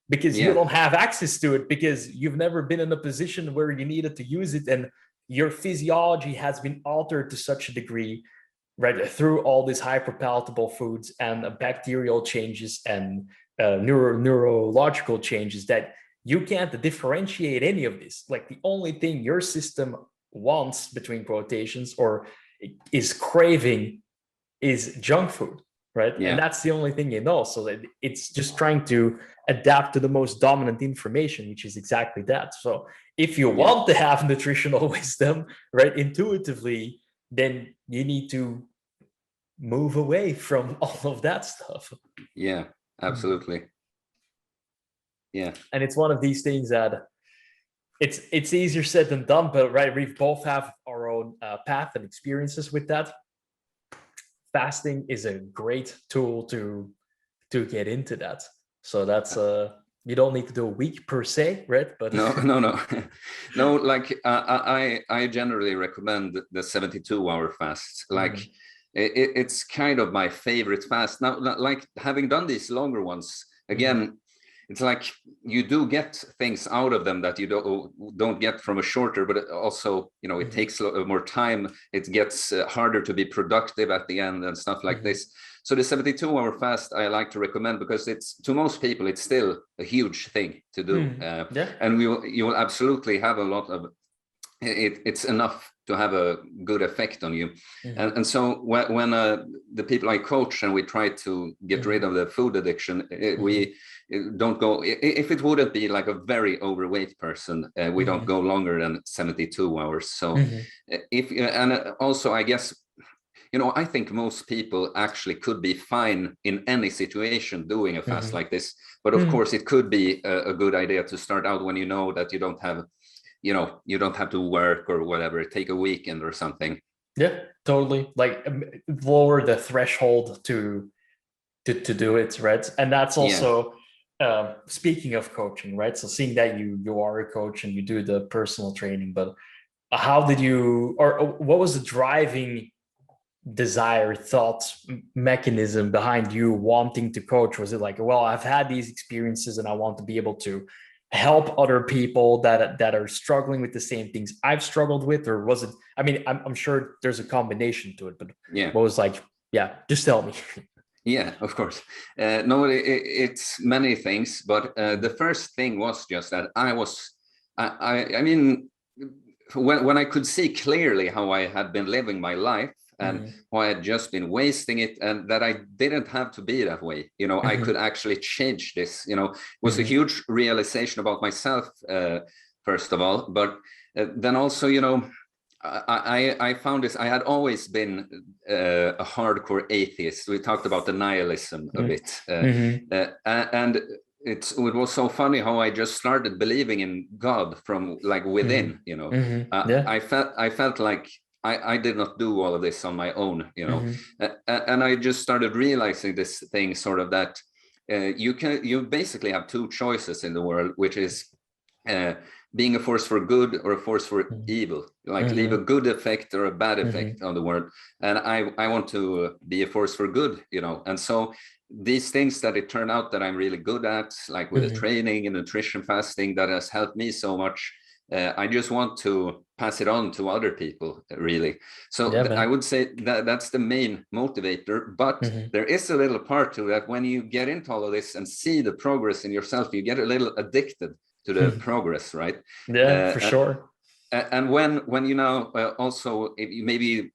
because you don't have access to it, because you've never been in a position where you needed to use it, and your physiology has been altered to such a degree, right, through all these hyperpalatable foods and bacterial changes and neurological changes, that you can't differentiate any of this. Like the only thing your system wants, between quotations, or is craving, is junk food, right? And that's the only thing you know. So that it's just trying to adapt to the most dominant information, which is exactly that. So if you want to have nutritional wisdom, right, intuitively, then you need to move away from all of that stuff. Yeah, absolutely. Yeah. And it's one of these things that it's easier said than done, but right, we both have our own path and experiences with that. Fasting is a great tool to get into that. So that's you don't need to do a week per se, right? But no. Like I generally recommend the 72-hour fast. Like it's kind of my favorite fast. Now, like having done these longer ones, again, it's like you do get things out of them that you don't get from a shorter, but also, it takes more time. It gets harder to be productive at the end and stuff like this. So the 72-hour fast I like to recommend, because it's, to most people, it's still a huge thing to do. And you will absolutely have a lot of it's enough to have a good effect on you. And so when the people I coach and we try to get rid of the food addiction, we don't go, if it wouldn't be like a very overweight person, we don't go longer than 72 hours. So and also, I guess, I think most people actually could be fine in any situation doing a fast like this. But of course, it could be a good idea to start out when you know that you don't have, you don't have to work or whatever, take a weekend or something. Yeah, totally. Like lower the threshold to do it, right? And that's also speaking of coaching, right? So seeing that you are a coach and you do the personal training, but how did you, or what was the driving desire, thought, mechanism behind you wanting to coach? Was it like, well, I've had these experiences and I want to be able to help other people that are struggling with the same things I've struggled with? Or was it, I mean, I'm sure there's a combination to it, but what was like, just tell me. Yeah, of course. No, it's many things, but the first thing was just that I mean, when I could see clearly how I had been living my life and how I had just been wasting it, and that I didn't have to be that way, I could actually change this, it was a huge realization about myself, first of all, but then also, I found this. I had always been a hardcore atheist. We talked about the nihilism a bit, and it was so funny how I just started believing in God from like within. I felt like I did not do all of this on my own. And I just started realizing this thing, sort of that you basically have two choices in the world, which is being a force for good or a force for evil, like leave a good effect or a bad effect on the world. And I want to be a force for good, and so these things that it turned out that I'm really good at, like with the training and nutrition fasting, that has helped me so much. I just want to pass it on to other people, really. So I would say that that's the main motivator, but there is a little part to that. When you get into all of this and see the progress in yourself, you get a little addicted to the progress, right? Yeah, for sure. And when also maybe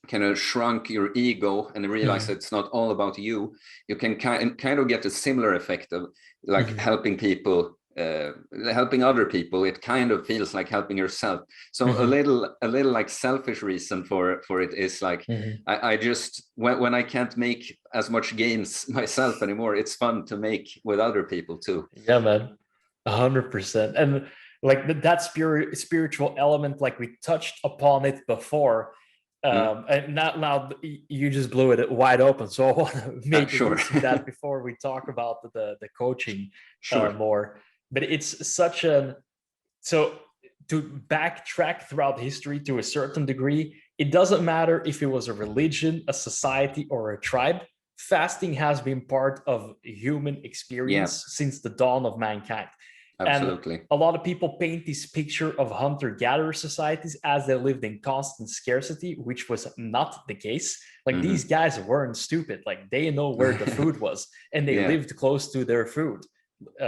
kind of shrunk your ego and realize that it's not all about you, you can kind of get a similar effect of like helping people, helping other people. It kind of feels like helping yourself. So a little like selfish reason for it is like, I just, when I can't make as much gains myself anymore, it's fun to make with other people too. Yeah, man, 100%. And like that spiritual element, like we touched upon it before, and now you just blew it wide open. So I want to make use of that before we talk about the coaching more. But it's such so to backtrack throughout history to a certain degree, it doesn't matter if it was a religion, a society, or a tribe. Fasting has been part of human experience since the dawn of mankind. Absolutely. And a lot of people paint this picture of hunter-gatherer societies as they lived in constant scarcity, which was not the case. Like these guys weren't stupid. Like they know where the food was, and they lived close to their food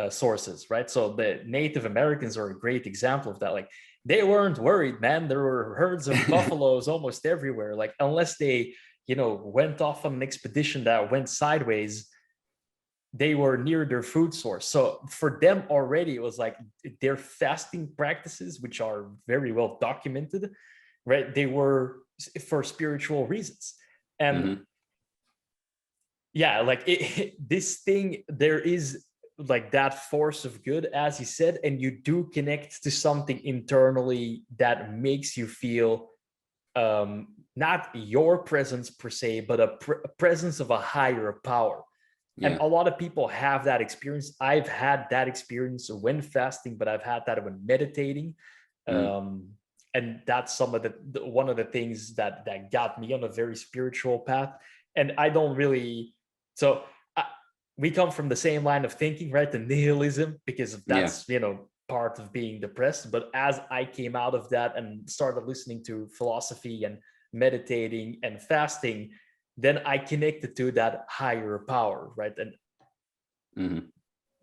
sources, right? So the Native Americans are a great example of that. Like they weren't worried, man. There were herds of buffaloes almost everywhere. Like unless they, went off on an expedition that went sideways, they were near their food source. So for them already, it was like their fasting practices, which are very well documented, right? They were for spiritual reasons. And like this thing, there is like that force of good, as you said, and you do connect to something internally that makes you feel not your presence per se, but a presence of a higher power. And a lot of people have that experience. I've had that experience when fasting, but I've had that when meditating. And that's some of the one of the things that got me on a very spiritual path. And I don't really, we come from the same line of thinking, right? The nihilism, because that's, part of being depressed. But as I came out of that and started listening to philosophy and meditating and fasting, then I connected to that higher power, right? And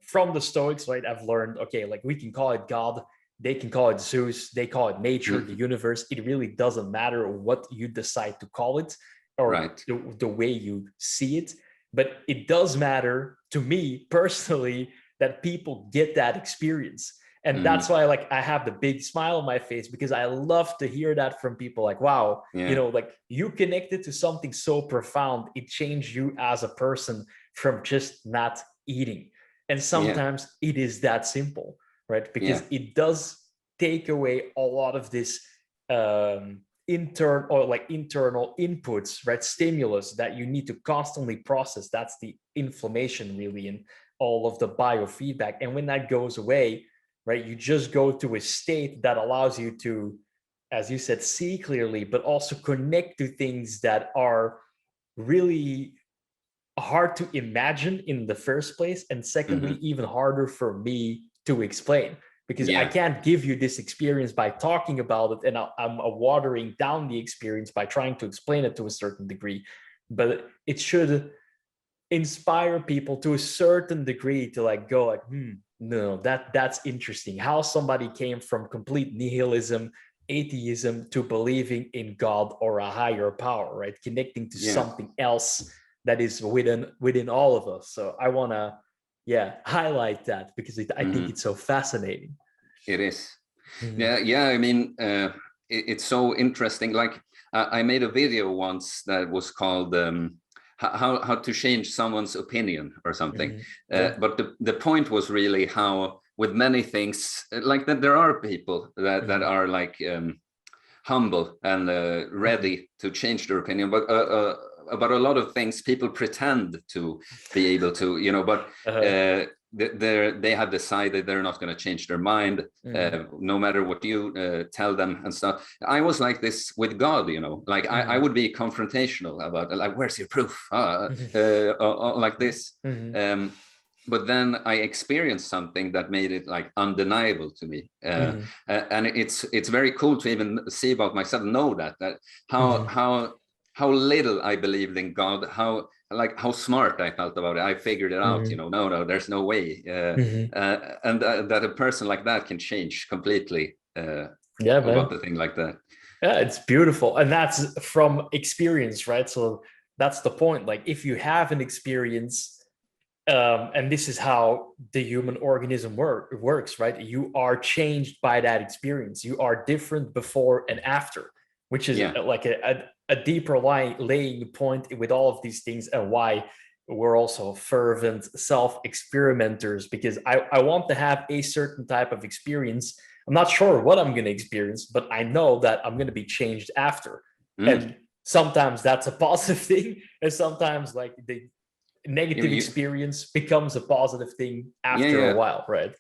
from the Stoics, right, I've learned, okay, like we can call it God, they can call it Zeus, they call it nature, the universe. It really doesn't matter what you decide to call it or the way you see it. But it does matter to me personally that people get that experience. And that's why, like, I have the big smile on my face, because I love to hear that from people. Like, wow, like you connected to something so profound. It changed you as a person from just not eating. And sometimes it is that simple, right? Because it does take away a lot of this internal inputs, right? Stimulus that you need to constantly process. That's the inflammation really, and all of the biofeedback. And when that goes away, right, you just go to a state that allows you to, as you said, see clearly, but also connect to things that are really hard to imagine in the first place. And secondly, even harder for me to explain, because I can't give you this experience by talking about it, and I'm watering down the experience by trying to explain it to a certain degree. But it should inspire people to a certain degree to like go like, no, that's interesting. How somebody came from complete nihilism, atheism, to believing in God or a higher power, right? Connecting to something else that is within all of us. So I want to highlight that, because I think it's so fascinating. It is. I mean, it's so interesting. Like I made a video once that was called how to change someone's opinion or something. But the point was really how with many things, like that there are people that are like humble and ready to change their opinion, but about a lot of things people pretend to be able to, but they have decided they're not going to change their mind, no matter what you tell them and stuff. I was like this with God, like I would be confrontational about like, where's your proof? Like this. But then I experienced something that made it like undeniable to me. And it's very cool to even see about myself, know that how little I believed in God, how smart I felt about it. I figured it out, no, there's no way. And that a person like that can change completely about the thing like that. Yeah, it's beautiful. And that's from experience, right? So that's the point. Like if you have an experience, and this is how the human organism works, right? You are changed by that experience. You are different before and after, which is like a deeper laying point with all of these things, and why we're also fervent self-experimenters, because I want to have a certain type of experience. I'm not sure what I'm going to experience, but I know that I'm going to be changed after. And sometimes that's a positive thing, and sometimes like the negative experience becomes a positive thing after a while, right?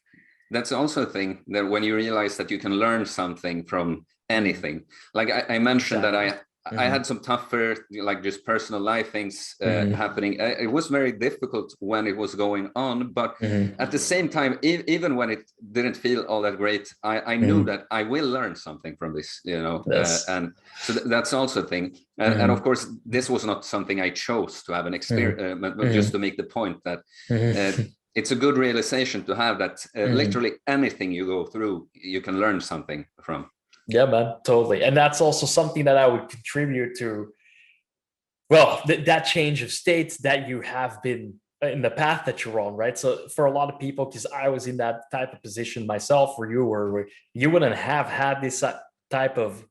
That's also a thing, that when you realize that you can learn something from anything. Like I mentioned that I had some tougher, like just personal life things happening. It was very difficult when it was going on, but at the same time, even when it didn't feel all that great, I knew that I will learn something from this, you know. And so that's also a thing. And of course, this was not something I chose to have an experience, but just to make the point that it's a good realization to have, that literally anything you go through, you can learn something from. Yeah, man, totally. And that's also something that I would contribute to. Well, that change of state that you have been in the path that you're on, right? So for a lot of people, because I was in that type of position myself, where you wouldn't have had this type of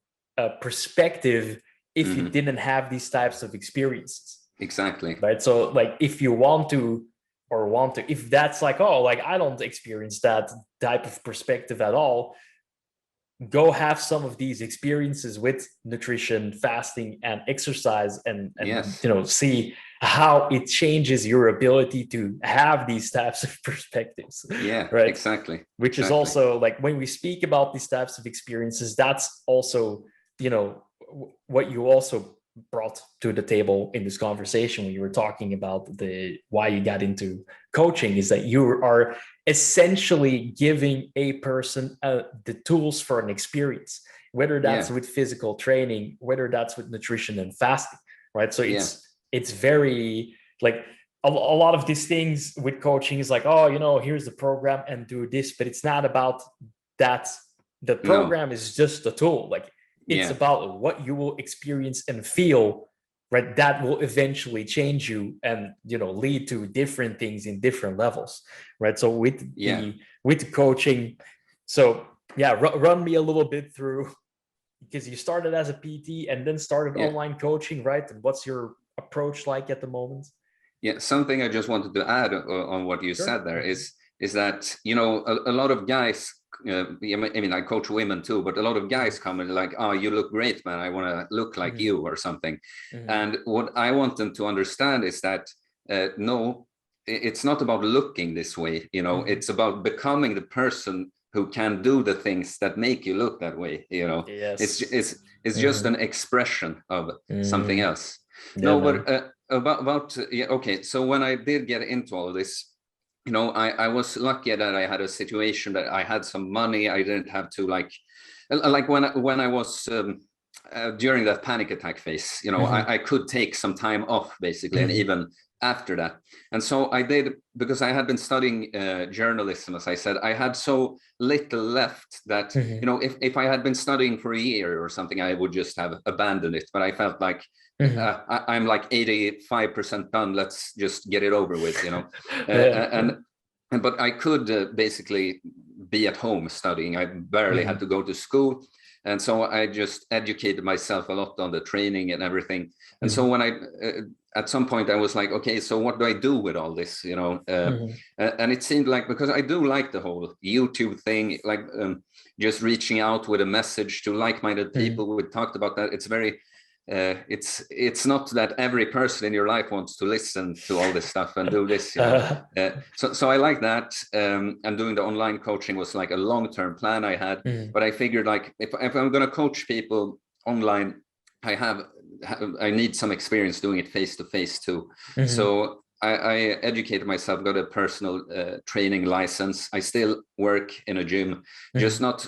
perspective if you didn't have these types of experiences. Exactly. Right. So like if you if that's like, oh, like I don't experience that type of perspective at all, go have some of these experiences with nutrition, fasting, and exercise, and see how it changes your ability to have these types of perspectives. Yeah, right. Exactly. Which is also like, when we speak about these types of experiences, that's also, what you also brought to the table in this conversation when you were talking about why you got into coaching, is that you are essentially giving a person the tools for an experience, whether that's with physical training, whether that's with nutrition and fasting, right? So it's very like a lot of these things with coaching is like, oh, here's the program and do this, but it's not about that. The program is just a tool. Like it's about what you will experience and feel, right? That will eventually change you and, lead to different things in different levels, right? So with the coaching, so run me a little bit through, because you started as a PT and then started online coaching, right? And what's your approach like at the moment? Yeah, something I just wanted to add on what you said there is that, a lot of guys, I coach women too, but a lot of guys come and like, oh, you look great, man, I want to look like you or something. And what I want them to understand is that, no, it's not about looking this way, it's about becoming the person who can do the things that make you look that way, It's just an expression of something else. Okay, so when I did get into all of this, I was lucky that I had a situation that I had some money. I didn't have to like when I was during that panic attack phase, I could take some time off basically, and even after that. And so I did, because I had been studying journalism, as I said, I had so little left that, if I had been studying for a year or something, I would just have abandoned it. But I felt like, I'm like 85% done. Let's just get it over with, but I could basically be at home studying. I barely had to go to school. And so I just educated myself a lot on the training and everything. And so when at some point I was like, okay, so what do I do with all this, and it seemed like, because I do like the whole YouTube thing, like just reaching out with a message to like-minded people. We talked about that. It's very, it's not that every person in your life wants to listen to all this stuff and do this, so I like that, and doing the online coaching was like a long-term plan I had. But I figured, like, if I'm going to coach people online, I need some experience doing it face-to-face too. So I educated myself, got a personal training license. I still work in a gym, just not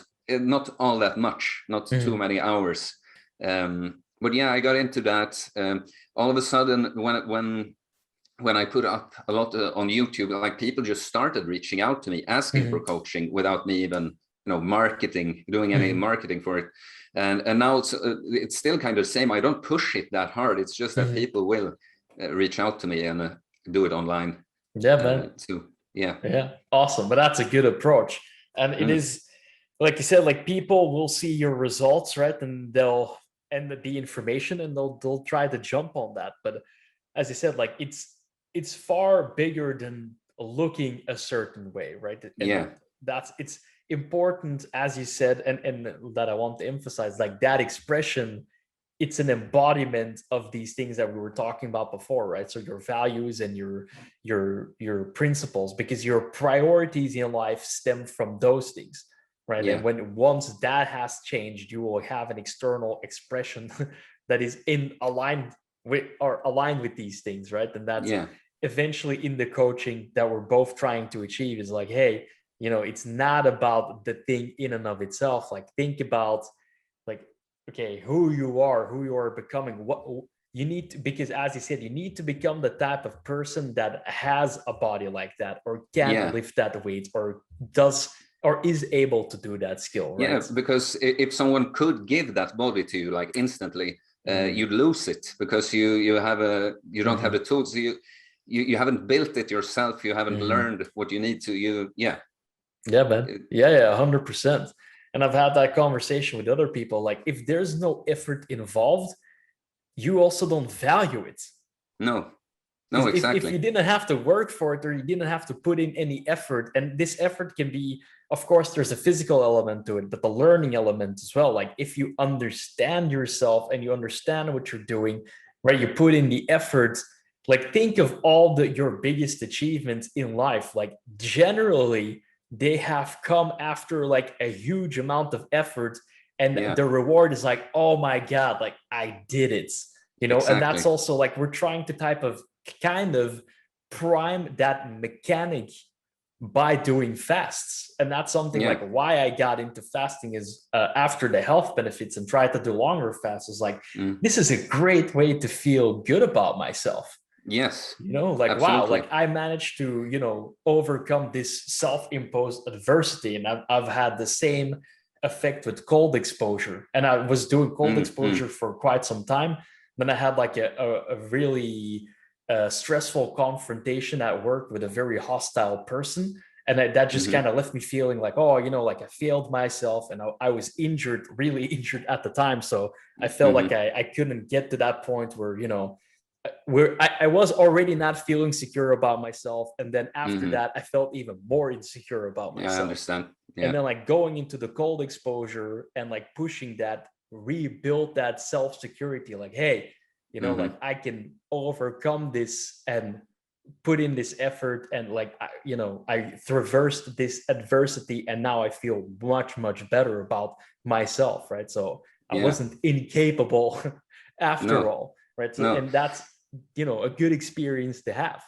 all that much, not too many hours. But I got into that. All of a sudden, when I put up a lot on YouTube, like, people just started reaching out to me, asking for coaching without me even marketing, doing any marketing for it. And now it's still kind of the same. I don't push it that hard. It's just that people will reach out to me and do it online. Yeah, man. Too. Yeah. Yeah. Awesome. But that's a good approach. And it is, like you said, like people will see your results, right? And they'll end the information and they'll try to jump on that. But as you said, like it's far bigger than looking a certain way, right? And it's important, as you said, and that I want to emphasize, like that expression, it's an embodiment of these things that we were talking about before, right? So your values and your principles, because your priorities in life stem from those things, right? And when once that has changed, you will have an external expression that is aligned with these things, right? And that's eventually in the coaching that we're both trying to achieve, is like, hey, it's not about the thing in and of itself. Like, think about, like, okay, who you are becoming, what you need to, because as you said, you need to become the type of person that has a body like that, or can lift that weight, or is able to do that skill, right? Yeah, because if someone could give that body to you, like, instantly, you'd lose it, because you don't have the tools. You haven't built it yourself. You haven't learned what you need to. Yeah, man. 100%. And I've had that conversation with other people. Like, if there's no effort involved, you also don't value it. No, exactly. If you didn't have to work for it, or you didn't have to put in any effort, and this effort can be, of course, there's a physical element to it, but the learning element as well. Like, if you understand yourself and you understand what you're doing, right, you put in the effort. Like, think of all your biggest achievements in life. Like, generally, they have come after like a huge amount of effort, and the reward is like, oh my God, like I did it, Exactly. And that's also like, we're trying to kind of prime that mechanic by doing fasts. And that's something like why I got into fasting is after the health benefits and tried to do longer fasts, is like, this is a great way to feel good about myself. Yes. Like, absolutely. Wow, like I managed to, overcome this self-imposed adversity. And I've had the same effect with cold exposure. And I was doing cold exposure for quite some time. Then I had like a really stressful confrontation at work with a very hostile person. And that just kind of left me feeling like, oh, like I failed myself, and I was injured, really injured at the time. So I felt like I couldn't get to that point where, where I was already not feeling secure about myself, and then after that I felt even more insecure about myself. I understand. And then like going into the cold exposure and like pushing that, rebuild that self-security, like, hey, like I can overcome this and put in this effort, and like I traversed this adversity, and now I feel much better about myself, right? So I wasn't incapable after all. Right. So, and that's, a good experience to have.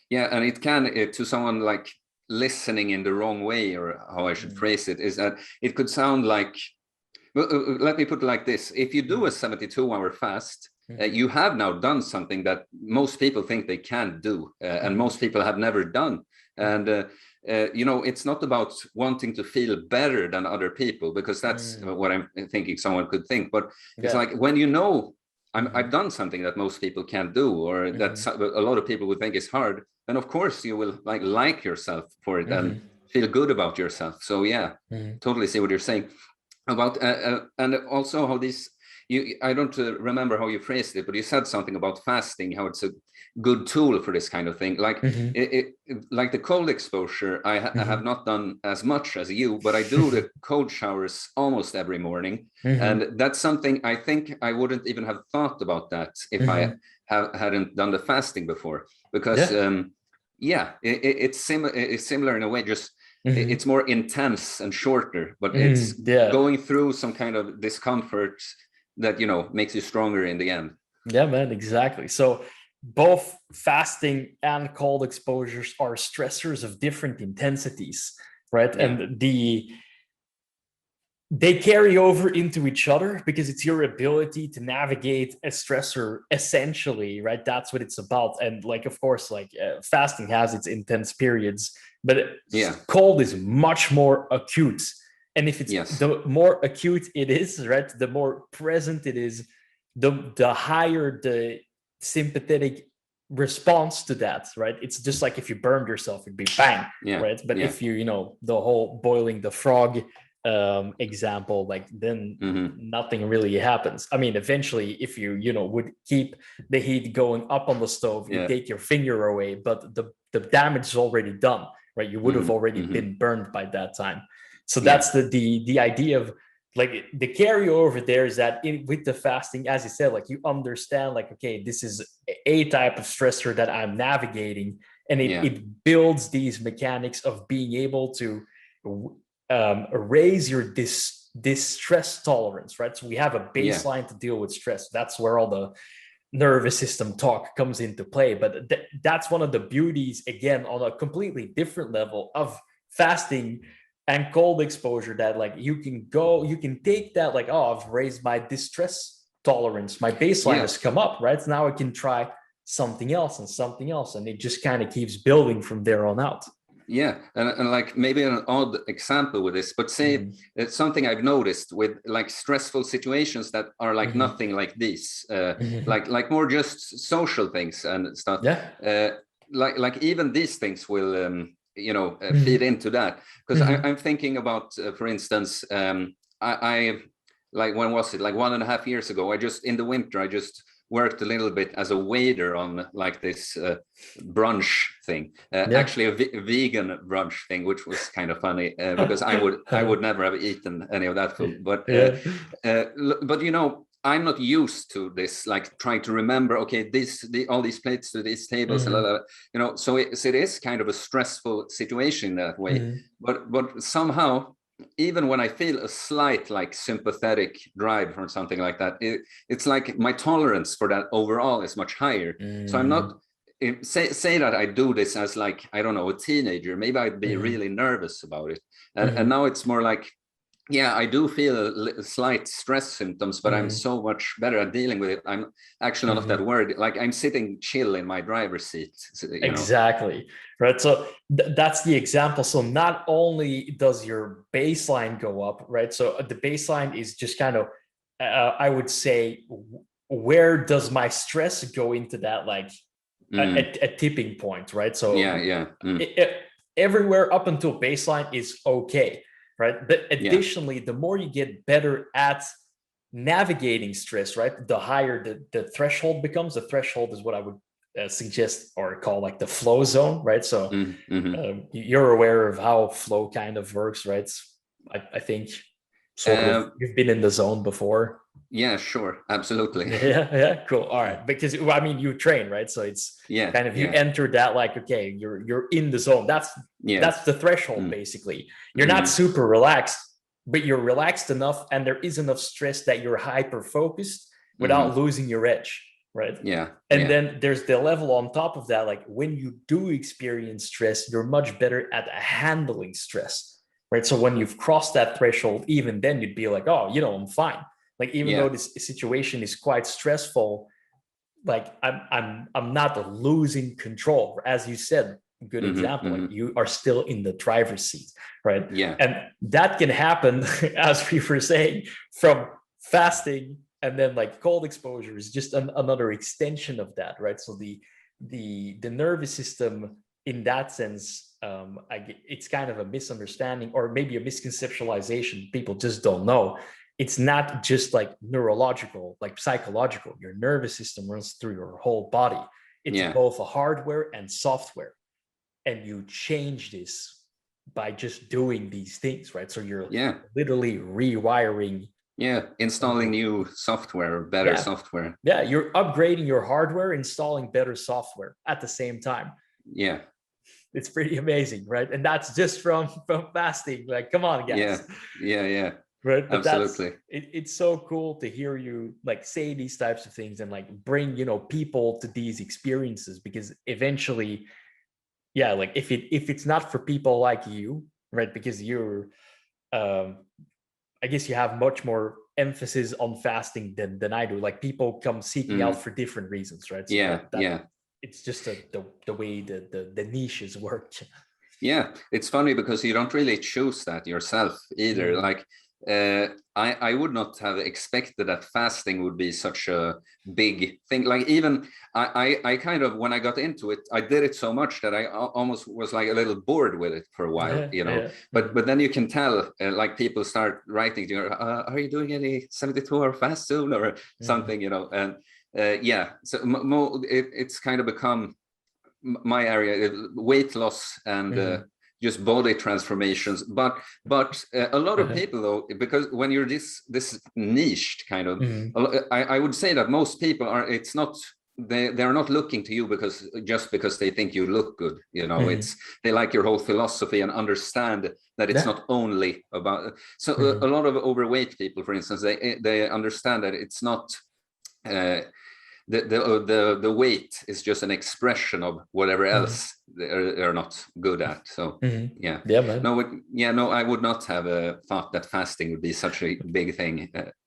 Yeah. And it can, to someone like listening in the wrong way, or how I should phrase it, is that it could sound like, well, let me put it like this. If you do a 72-hour fast, you have now done something that most people think they can't do, and most people have never done. And, it's not about wanting to feel better than other people, because that's what I'm thinking someone could think. But it's like, when I've done something that most people can't do, or that a lot of people would think is hard, then of course you will like yourself for it and feel good about yourself. So totally see what you're saying about, and also how these, I don't remember how you phrased it, but you said something about fasting, how it's a good tool for this kind of thing. Like like the cold exposure, I have not done as much as you, but I do the cold showers almost every morning. And that's something I think I wouldn't even have thought about that if I hadn't done the fasting before, because it's similar in a way, just it's more intense and shorter, but it's going through some kind of discomfort that makes you stronger in the end. Yeah, man, exactly. So both fasting and cold exposures are stressors of different intensities, right? And they carry over into each other, because it's your ability to navigate a stressor, essentially, right? That's what it's about. And like, of course, like fasting has its intense periods, but cold is much more acute. And if it's Yes. the more acute it is, right, the more present it is, the higher the sympathetic response to that, right? It's just like if you burned yourself, it'd be bang, Yeah. right? But Yeah. if you, the whole boiling the frog example, like then nothing really happens. I mean, eventually, if you, would keep the heat going up on the stove, you take your finger away, but the damage is already done, right? You would have already been burned by that time. So that's the idea of like the carryover there is that with the fasting, as you said, like you understand like, okay, this is a type of stressor that I'm navigating, and it builds these mechanics of being able to raise your distress tolerance, right? So we have a baseline to deal with stress. That's where all the nervous system talk comes into play. But that's one of the beauties, again, on a completely different level of fasting and cold exposure, that like you can take that like, oh, I've raised my distress tolerance, my baseline has come up, right? So now I can try something else, and it just kind of keeps building from there on out. Yeah, and like maybe an odd example with this, but say it's something I've noticed with like stressful situations that are like nothing like these, like more just social things and stuff. Like even these things will feed into that, because I'm thinking about for instance, I like, when was it, like 1.5 years ago, in the winter I just worked a little bit as a waiter on like this brunch thing, actually a vegan brunch thing, which was kind of funny because I would never have eaten any of that food, but I'm not used to this, like trying to remember, okay, all these plates to these tables, so it is kind of a stressful situation in that way. But somehow, even when I feel a slight like sympathetic drive or something like that, it's like my tolerance for that overall is much higher. So I'm not, say that I do this as like, I don't know, a teenager, maybe I'd be really nervous about it. And now it's more like, I do feel a slight stress symptoms, but I'm so much better at dealing with it. I'm actually not that worried. Like I'm sitting chill in my driver's seat. Exactly. Right. So that's the example. So not only does your baseline go up, right? So the baseline is just kind of, I would say, where does my stress go into that, like a tipping point, right? So everywhere up until baseline is okay. Right. But additionally, the more you get better at navigating stress, right, the higher the threshold becomes. The threshold is what I would suggest or call like the flow zone, right? So you're aware of how flow kind of works, right? I think sort of you've been in the zone before. Yeah, sure. Absolutely. Yeah, cool. All right. Because I mean, you train, right? So it's kind of, you enter that like, okay, you're in the zone. That's the threshold, basically. You're not super relaxed, but you're relaxed enough, and there is enough stress that you're hyper focused without losing your edge, right? And then there's the level on top of that, like when you do experience stress, you're much better at handling stress, right? So when you've crossed that threshold, even then you'd be like, oh, I'm fine. Like, even though this situation is quite stressful, like I'm not losing control. As you said, good example, like you are still in the driver's seat, right? And that can happen, as we were saying, from fasting, and then like cold exposure is just another extension of that, right? So the nervous system in that sense, it's kind of a misunderstanding or maybe a misconceptualization. People just don't know. It's not just like neurological, like psychological. Your nervous system runs through your whole body. It's both a hardware and software. And you change this by just doing these things, right? So you're literally rewiring. Installing new software, better software. Yeah, you're upgrading your hardware, installing better software at the same time. It's pretty amazing, right? And that's just from fasting. Like, come on, guys. Right. But absolutely, it's so cool to hear you like say these types of things and like bring, people to these experiences, because eventually, like if it's not for people like you, right? Because you're, I guess you have much more emphasis on fasting than I do. Like people come seeking out for different reasons, right? So it's just the way the niches work. Yeah, it's funny because you don't really choose that yourself either. Like I would not have expected that fasting would be such a big thing. Like even I kind of, when I got into it, I did it so much that I almost was like a little bored with it for a while, you know. But then you can tell, like people start writing to you, are you doing any 72-hour fast soon or something, you know? And yeah, so it's kind of become my area, weight loss and just body transformations, but a lot of people though, because when you're this niched kind of, I would say that most people are, it's not, they're not looking to you because they think you look good, you know. It's, they like your whole philosophy and understand that it's not only about, so a lot of overweight people, for instance, they understand that it's not the weight is just an expression of whatever else they're not good at. So yeah, man. No, I would not have thought that fasting would be such a big thing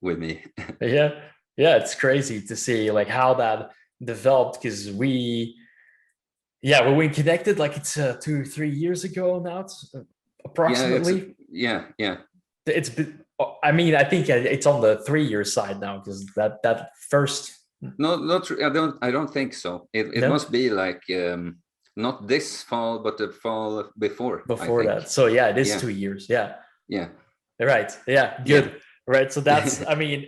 with me. yeah, it's crazy to see like how that developed, because when we connected, like it's 2-3 years ago now, it's approximately. It's been, I mean, I think it's on the 3-year side now, because that first. No, not I don't think so. It must be like not this fall, but the fall before that. So yeah, it is 2 years. Yeah Right. Yeah, good. Right, so that's I mean,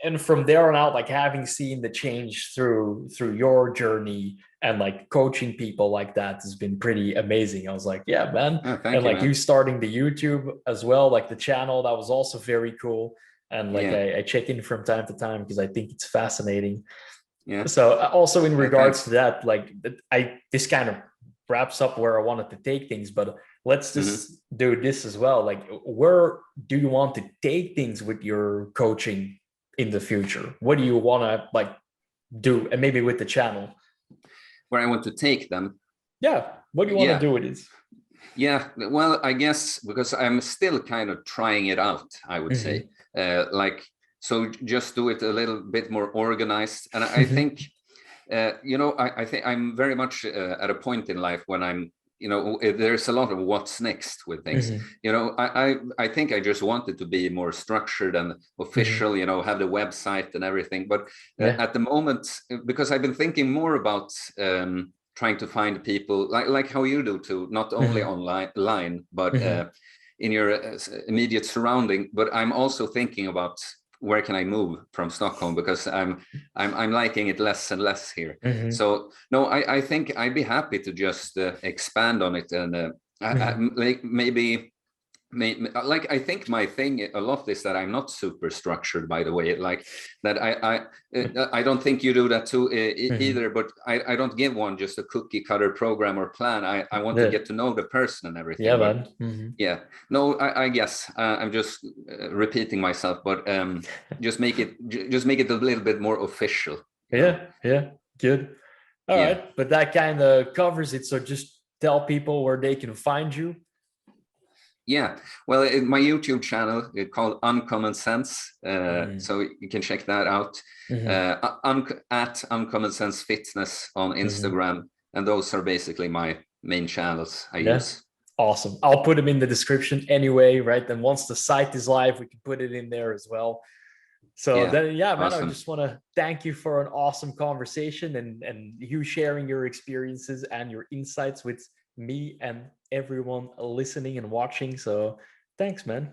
and from there on out, like having seen the change through your journey and like coaching people like that has been pretty amazing. I was like, yeah, man. And like you starting the YouTube as well, like the channel, that was also very cool. And like I check in from time to time because I think it's fascinating. Yeah. So also in regards to that, like this kind of wraps up where I wanted to take things, but let's just do this as well. Like, where do you want to take things with your coaching in the future? What do you want to like do, and maybe with the channel? Where I want to take them? Yeah. What do you want to do with it? Yeah. Well, I guess because I'm still kind of trying it out, I would say. Like, so just do it a little bit more organized. And I think, you know, I think I'm very much at a point in life when I'm, you know, there's a lot of what's next with things. You know, I think I just wanted to be more structured and official, you know, have the website and everything. But at the moment, because I've been thinking more about trying to find people like how you do too, not only online, but in your immediate surrounding. But I'm also thinking about where can I move from Stockholm, because I'm liking it less and less here. So no, I think I'd be happy to just expand on it and like maybe like I think my thing a lot is that I'm not super structured, by the way, like that I don't think you do that too either, but I don't give one just a cookie cutter program or plan. I want to get to know the person and everything. Yeah, no, I guess I'm just repeating myself, but just make it a little bit more official. Good. All right, but that kind of covers it, so just tell people where they can find you. Yeah, well, my YouTube channel is called Uncommon Sense, so you can check that out. At Uncommon Sense Fitness on Instagram, and those are basically my main channels I use. Awesome. I'll put them in the description anyway, right? And once the site is live, we can put it in there as well. So then, man, awesome. I just want to thank you for an awesome conversation and you sharing your experiences and your insights with me and everyone listening and watching. So thanks, man.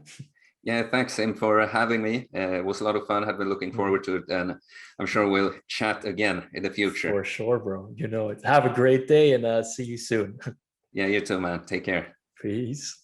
Yeah, thanks, Sim, for having me. It was a lot of fun. I've been looking forward to it, and I'm sure we'll chat again in the future. For sure, bro. You know it. Have a great day, and see you soon. Yeah, you too, man. Take care. Peace.